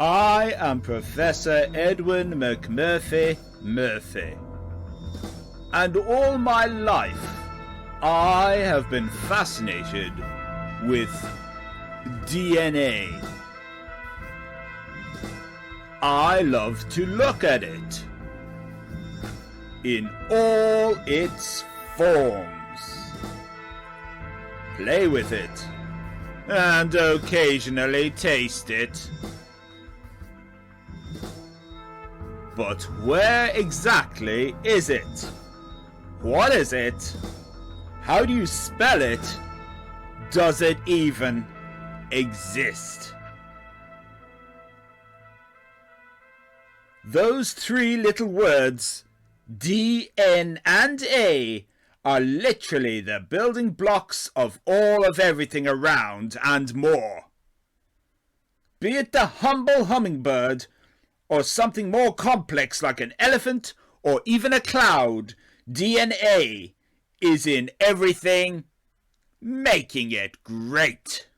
I am Professor Edwin McMurphy Murphy, and all my life I have been fascinated with DNA. I love to look at it in all its forms, play with it, and occasionally taste it. But where exactly is it? What is it? How do you spell it? Does it even exist? Those three little words, D, N, and A, are literally the building blocks of all of everything around and more. Be it the humble hummingbird, or something more complex like an elephant, or even a cloud, DNA is in everything, making it great.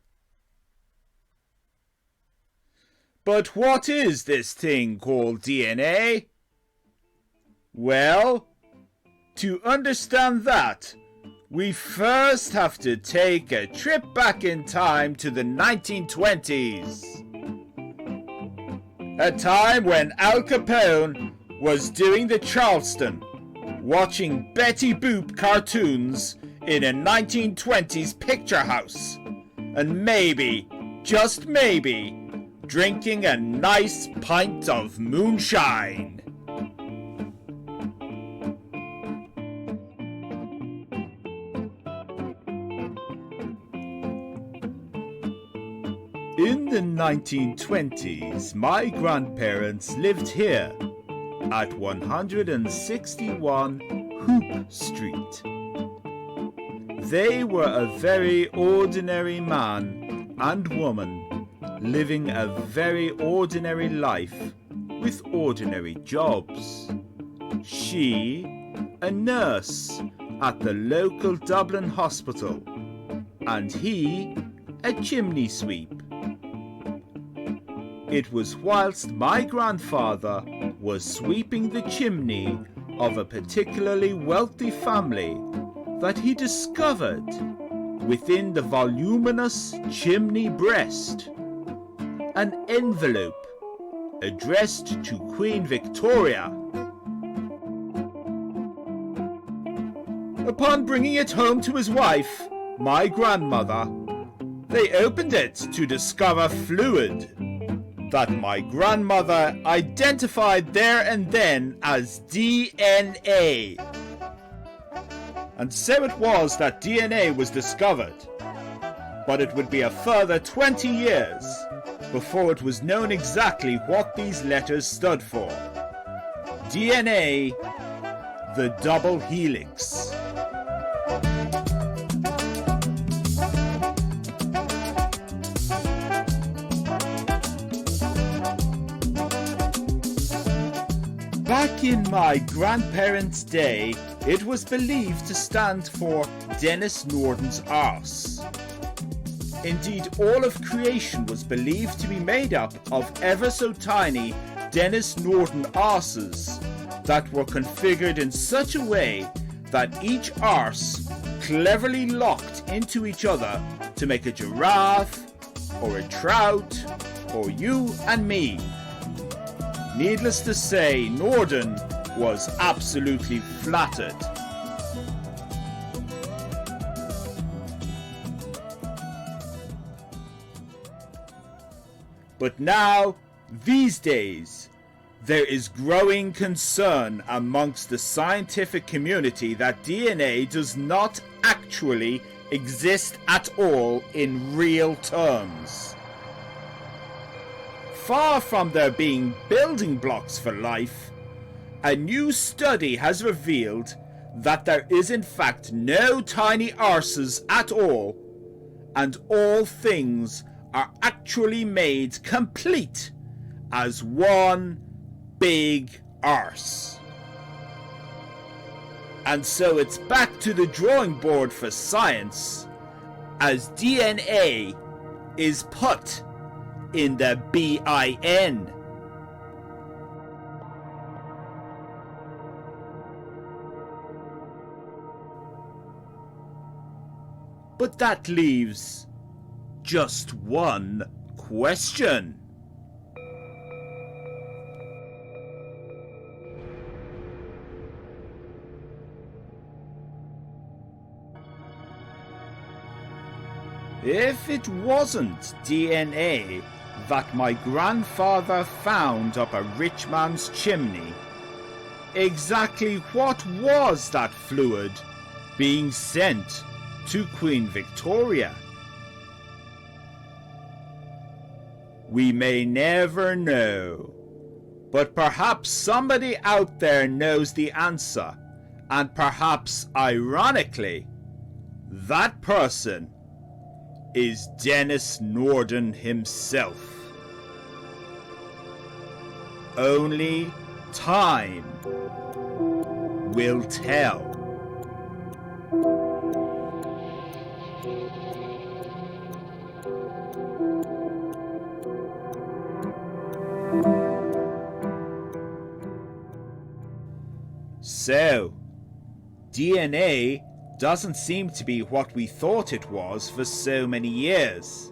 But what is this thing called DNA? Well, to understand that, we first have to take a trip back in time to the 1920s. A time when Al Capone was doing the Charleston, watching Betty Boop cartoons in a 1920s picture house, and maybe, just maybe, drinking a nice pint of moonshine. In the 1920s, my grandparents lived here at 161 Hoop Street. They were a very ordinary man and woman living a very ordinary life with ordinary jobs. She, a nurse at the local Dublin hospital, and he, a chimney sweep. It was whilst my grandfather was sweeping the chimney of a particularly wealthy family that he discovered, within the voluminous chimney breast, an envelope addressed to Queen Victoria. Upon bringing it home to his wife, my grandmother, they opened it to discover fluid that my grandmother identified there and then as DNA. And so it was that DNA was discovered. But it would be a further 20 years before it was known exactly what these letters stood for. DNA, the double helix. Back in my grandparents' day, it was believed to stand for Denis Norden's arse. Indeed, all of creation was believed to be made up of ever so tiny Denis Norden arses that were configured in such a way that each arse cleverly locked into each other to make a giraffe, or a trout, or you and me. Needless to say, Norden was absolutely flattered. But now, these days, there is growing concern amongst the scientific community that DNA does not actually exist at all in real terms. Far from there being building blocks for life, a new study has revealed that there is in fact no tiny arses at all, and all things are actually made complete as one big arse. And so it's back to the drawing board for science, as DNA is put in the BIN. But that leaves just one question. If it wasn't DNA that my grandfather found up a rich man's chimney, exactly what was that fluid being sent to Queen Victoria? We may never know, but perhaps somebody out there knows the answer, and perhaps ironically, that person is Denis Norden himself. Only time will tell. So, DNA doesn't seem to be what we thought it was for so many years.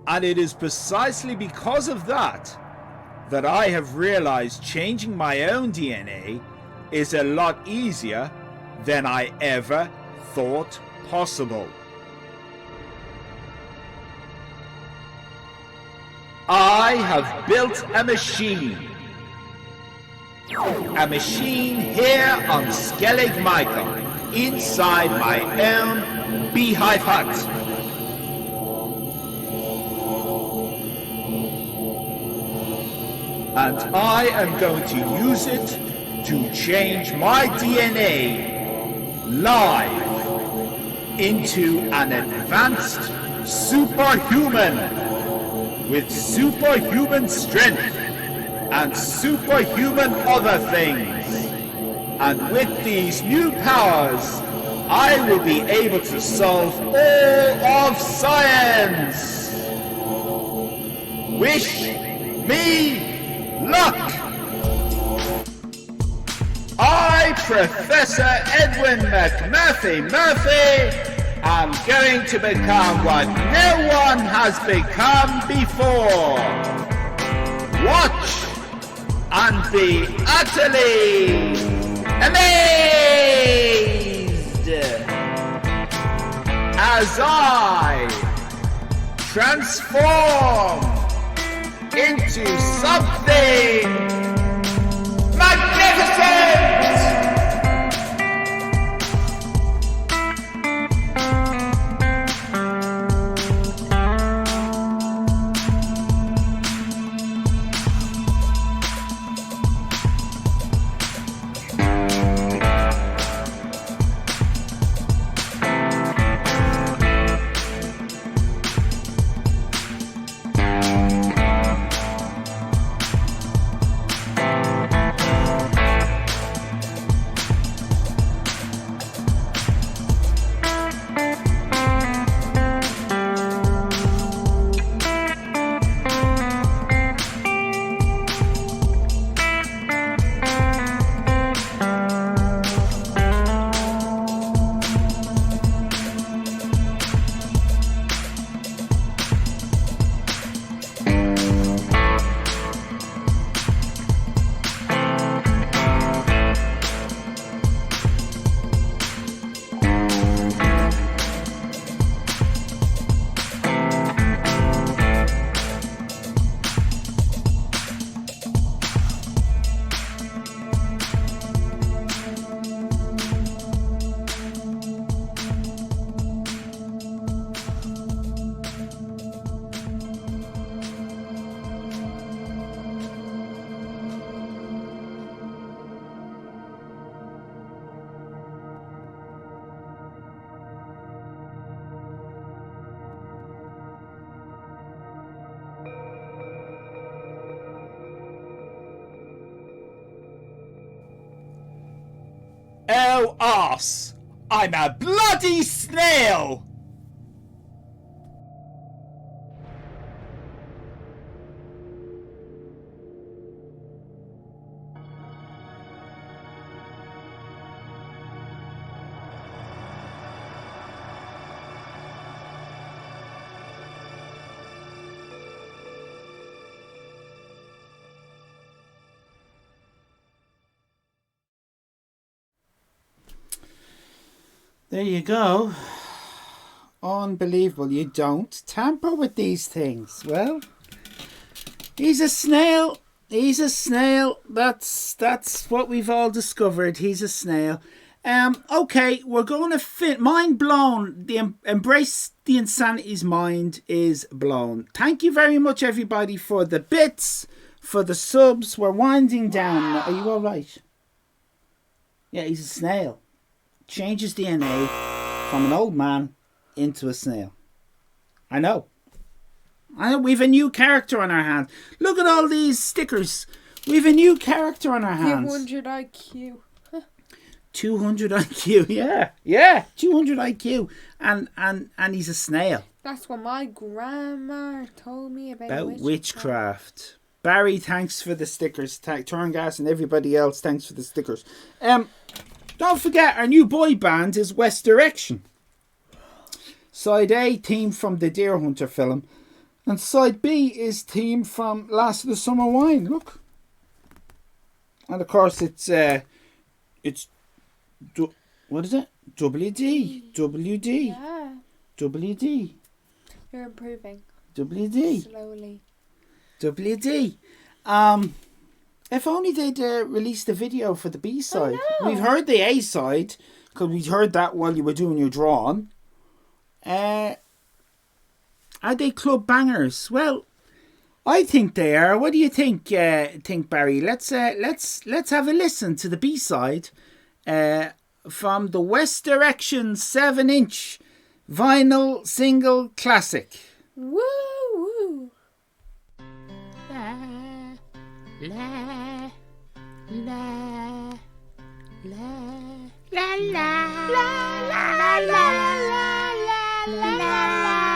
And it is precisely because of that that I have realized changing my own DNA is a lot easier than I ever thought possible. I have built a machine. A machine here on Skellig Michael, inside my own beehive hut. And I am going to use it to change my DNA live into an advanced superhuman with superhuman strength and superhuman other things. And with these new powers, I will be able to solve all of science. Wish me luck! I, Professor Edwin McMurphy Murphy, am going to become what no one has become before. Watch and be utterly amazed as I transform into something magnificent! Oh, arse! I'm a bloody snail! There you go. Unbelievable. You don't tamper with these things. Well, he's a snail. He's a snail. That's what we've all discovered. He's a snail. Okay, we're going to fit. Mind blown. The Embrace the Insanity's mind is blown. Thank you very much, everybody, for the bits, for the subs. We're winding down. Are you all right? Yeah, he's a snail. Changes DNA from an old man into a snail. I know. We've a new character on our hand. Look at all these stickers. We've a new character on our hands. 200 IQ. 200 IQ, yeah, 200 IQ, and he's a snail. That's what my grandma told me about witchcraft. Barry, thanks for the stickers. Turngas and everybody else, thanks for the stickers. Don't forget, our new boy band is West Direction. Side A, theme from the Deer Hunter film, and side B is theme from Last of the Summer Wine. Look, and of course it's what is it? WD. Yeah. WD. You're improving. WD. Slowly. WD. If only they'd released a video for the B-side. We've heard the A-side, because we heard that while you were doing your drawing. Are they club bangers? Well, I think they are. What do you think, Barry? Let's have a listen to the B-side. From the West Direction 7-inch vinyl single classic. Woo woo. La la la la la la la la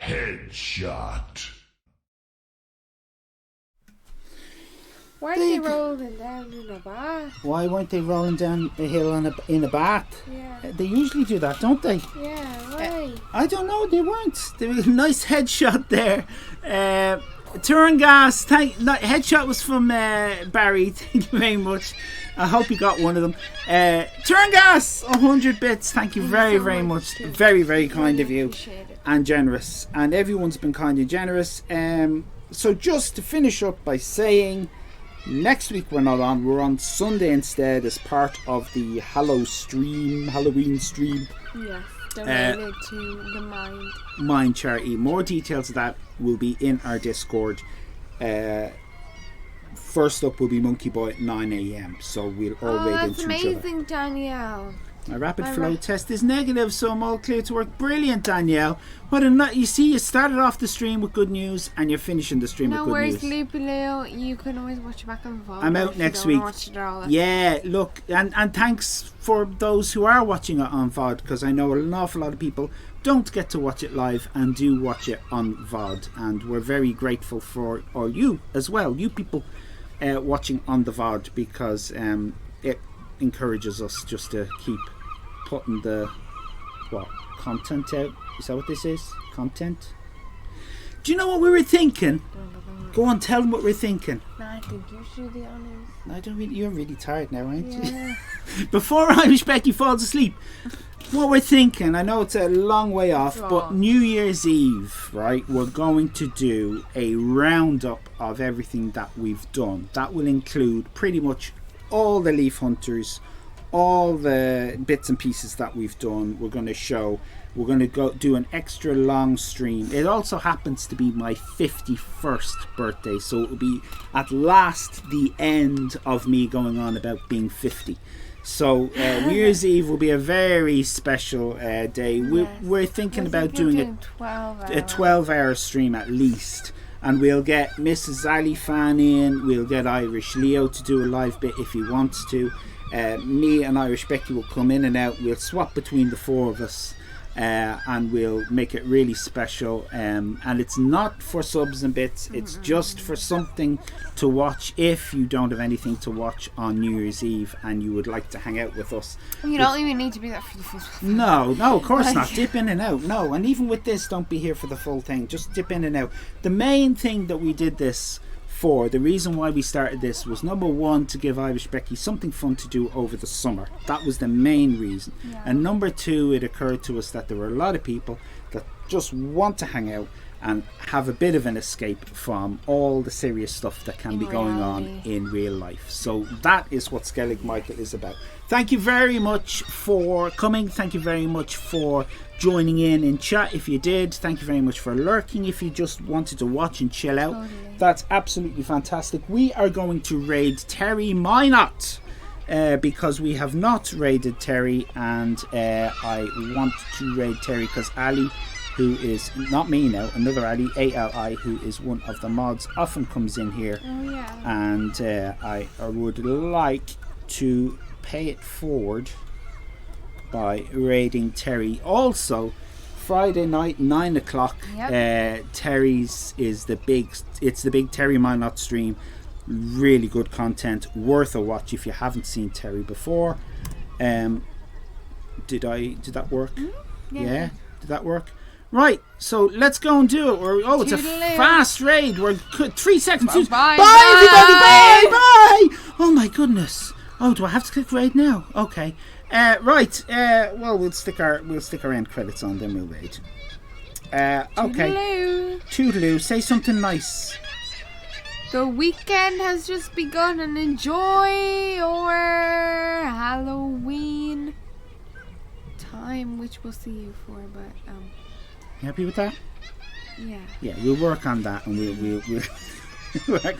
Headshot. Weren't they rolling down in a bath? Why weren't they rolling down the hill in a bath? Yeah. They usually do that, don't they? Yeah, why? I don't know, they weren't. There was a nice headshot there. Turangas, headshot was from Barry. Thank you very much. I hope you got one of them. Turangas, 100 bits. Thank you very, very much. Very, very kind of you. And generous. And everyone's been kind and generous. So just to finish up by saying, next week we're not on. We're on Sunday instead as part of the Halloween stream. Yes, donated to the Mind charity. More details of that will be in our Discord. First up will be Monkey Boy at 9 a.m. So we'll all wade into each other. That's amazing, Danielle. My rapid flow test is negative, so I'm all clear to work. Brilliant, Danielle. You see, you started off the stream with good news, and you're finishing the stream with good news. No worries, Loopy Lou. You can always watch it back on VOD. I'm out next week. Yeah, look, and thanks for those who are watching it on VOD, because I know an awful lot of people don't get to watch it live and do watch it on VOD, and we're very grateful for all you as well, you people watching on the VOD, because it encourages us just to keep putting the what, content out. Is that what this is? Content? Do you know what we were thinking? Go on, tell them what we're thinking. No, I think you should be honest. I don't really. You're really tired now, aren't Yeah. you? Before Irish Becky falls asleep, what we're thinking, I know it's a long way off, but New Year's Eve, right? We're going to do a roundup of everything that we've done. That will include pretty much all the Leaf Hunters, all the bits and pieces that we've done. We're going to show. We're going to go do an extra long stream. It also happens to be my 51st birthday, so it will be at last the end of me going on about being 50. So New Year's Eve will be a very special day. We're thinking about doing a 12-hour stream at least. And we'll get Mrs. Ali Fan in. We'll get Irish Leo to do a live bit if he wants to. Me and Irish Becky will come in and out. We'll swap between the four of us. And we'll make it really special, and it's not for subs and bits, it's just for something to watch if you don't have anything to watch on New Year's Eve and you would like to hang out with us. You don't even need to be there for the full. No, of course not. Dip in and out. No, and even with this, don't be here for the full thing. Just dip in and out. The main thing that we did this for, the reason why we started this, was number one, to give Irish Becky something fun to do over the summer. That was the main reason. Yeah. And number two, it occurred to us that there were a lot of people that just want to hang out and have a bit of an escape from all the serious stuff that can be going on in real life. So that is what Skellig Michael is about. Thank you very much for coming. Thank you very much for joining in chat if you did. Thank you very much for lurking if you just wanted to watch and chill out. Totally. That's absolutely fantastic. We are going to raid Terry Minot because we have not raided Terry, and I want to raid Terry because Ali, who is not me now, another Ali, ALI, who is one of the mods, often comes in here. And I would like to pay it forward by raiding Terry. Also, Friday night 9 o'clock, Terry's is the big Terry Minot stream. Really good content, worth a watch if you haven't seen Terry before. Did that work? Yeah, did that work? Right, so let's go and do it. It's a fast raid. We're 3 seconds. Bye, everybody. Bye. Oh my goodness. Oh, do I have to click raid now? Okay. Right. Well, we'll stick our end credits on, then we'll raid. Okay. Toodaloo. Say something nice. The weekend has just begun, and enjoy your Halloween time, which we'll see you for. But you happy with that? Yeah. Yeah, we'll work on that, and we'll work.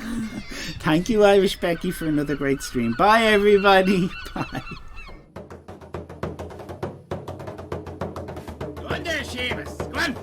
Thank you, Irish Becky, for another great stream. Bye, everybody. Bye. Go on there, Seamus. Go on.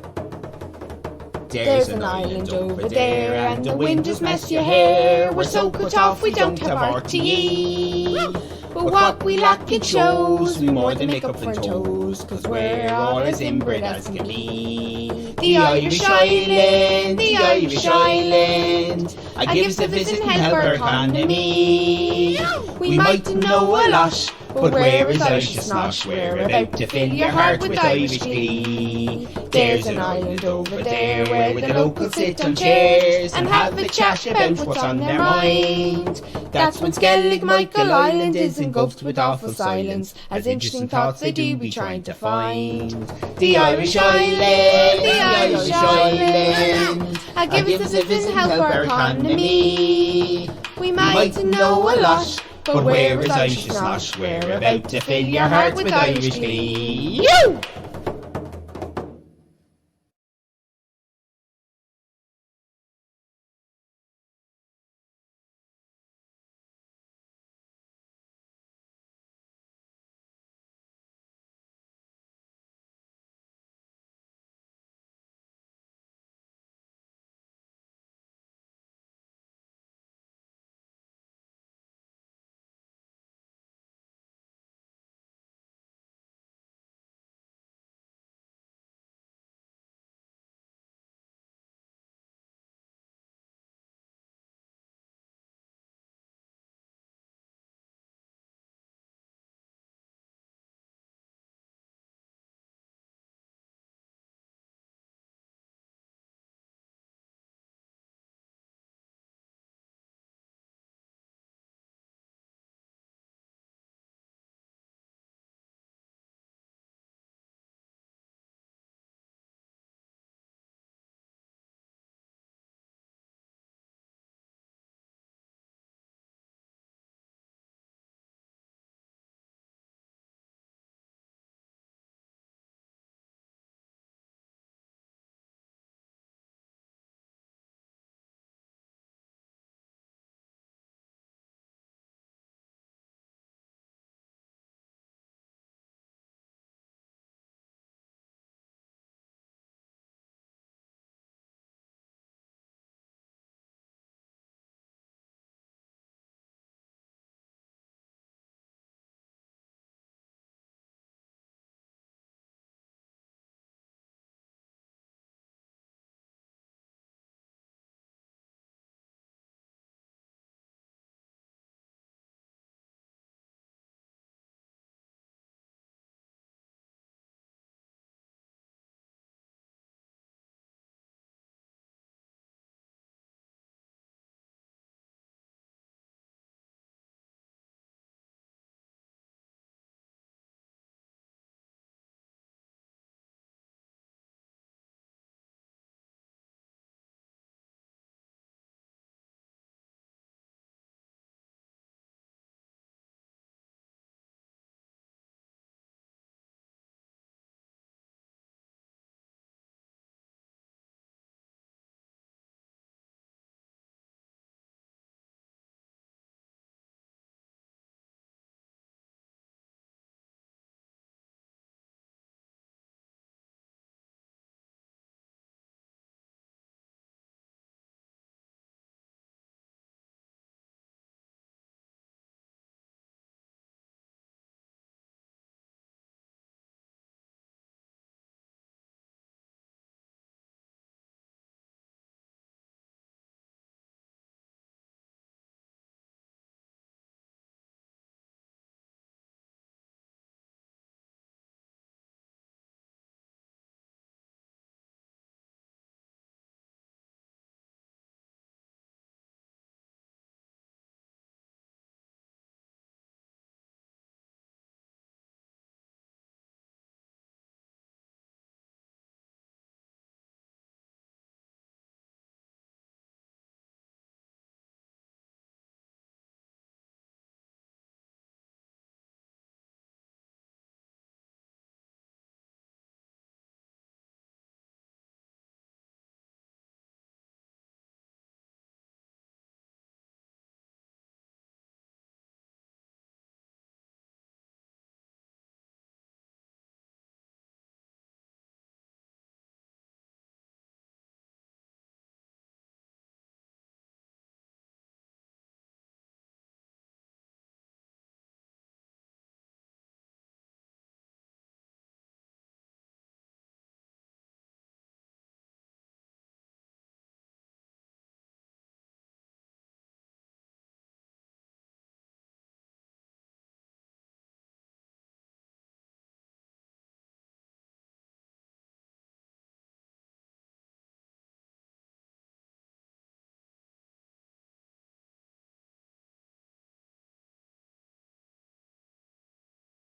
There's an island over there, and the wind has messed your hair. We're so cut off we don't have RTE. But what we lack it shows, we more than make up for toes, 'cause we're all as inbred as can be. The Irish Island, the Irish Island, I give us a visit and help our economy. We mightn't know a lot, but where is Irish Snosh? We're about to fill your heart with Irish glee. There's an island over there where the locals sit on chairs and have a chat about what's on their mind. That's when Skellig Michael Island is engulfed with awful silence, as interesting thoughts they do be trying to find. The Irish Island, the Irish Island, give us a visit and help our economy. We mightn't know a lot, but where is Irish Snosh? We're about to fill your heart with Irish glee.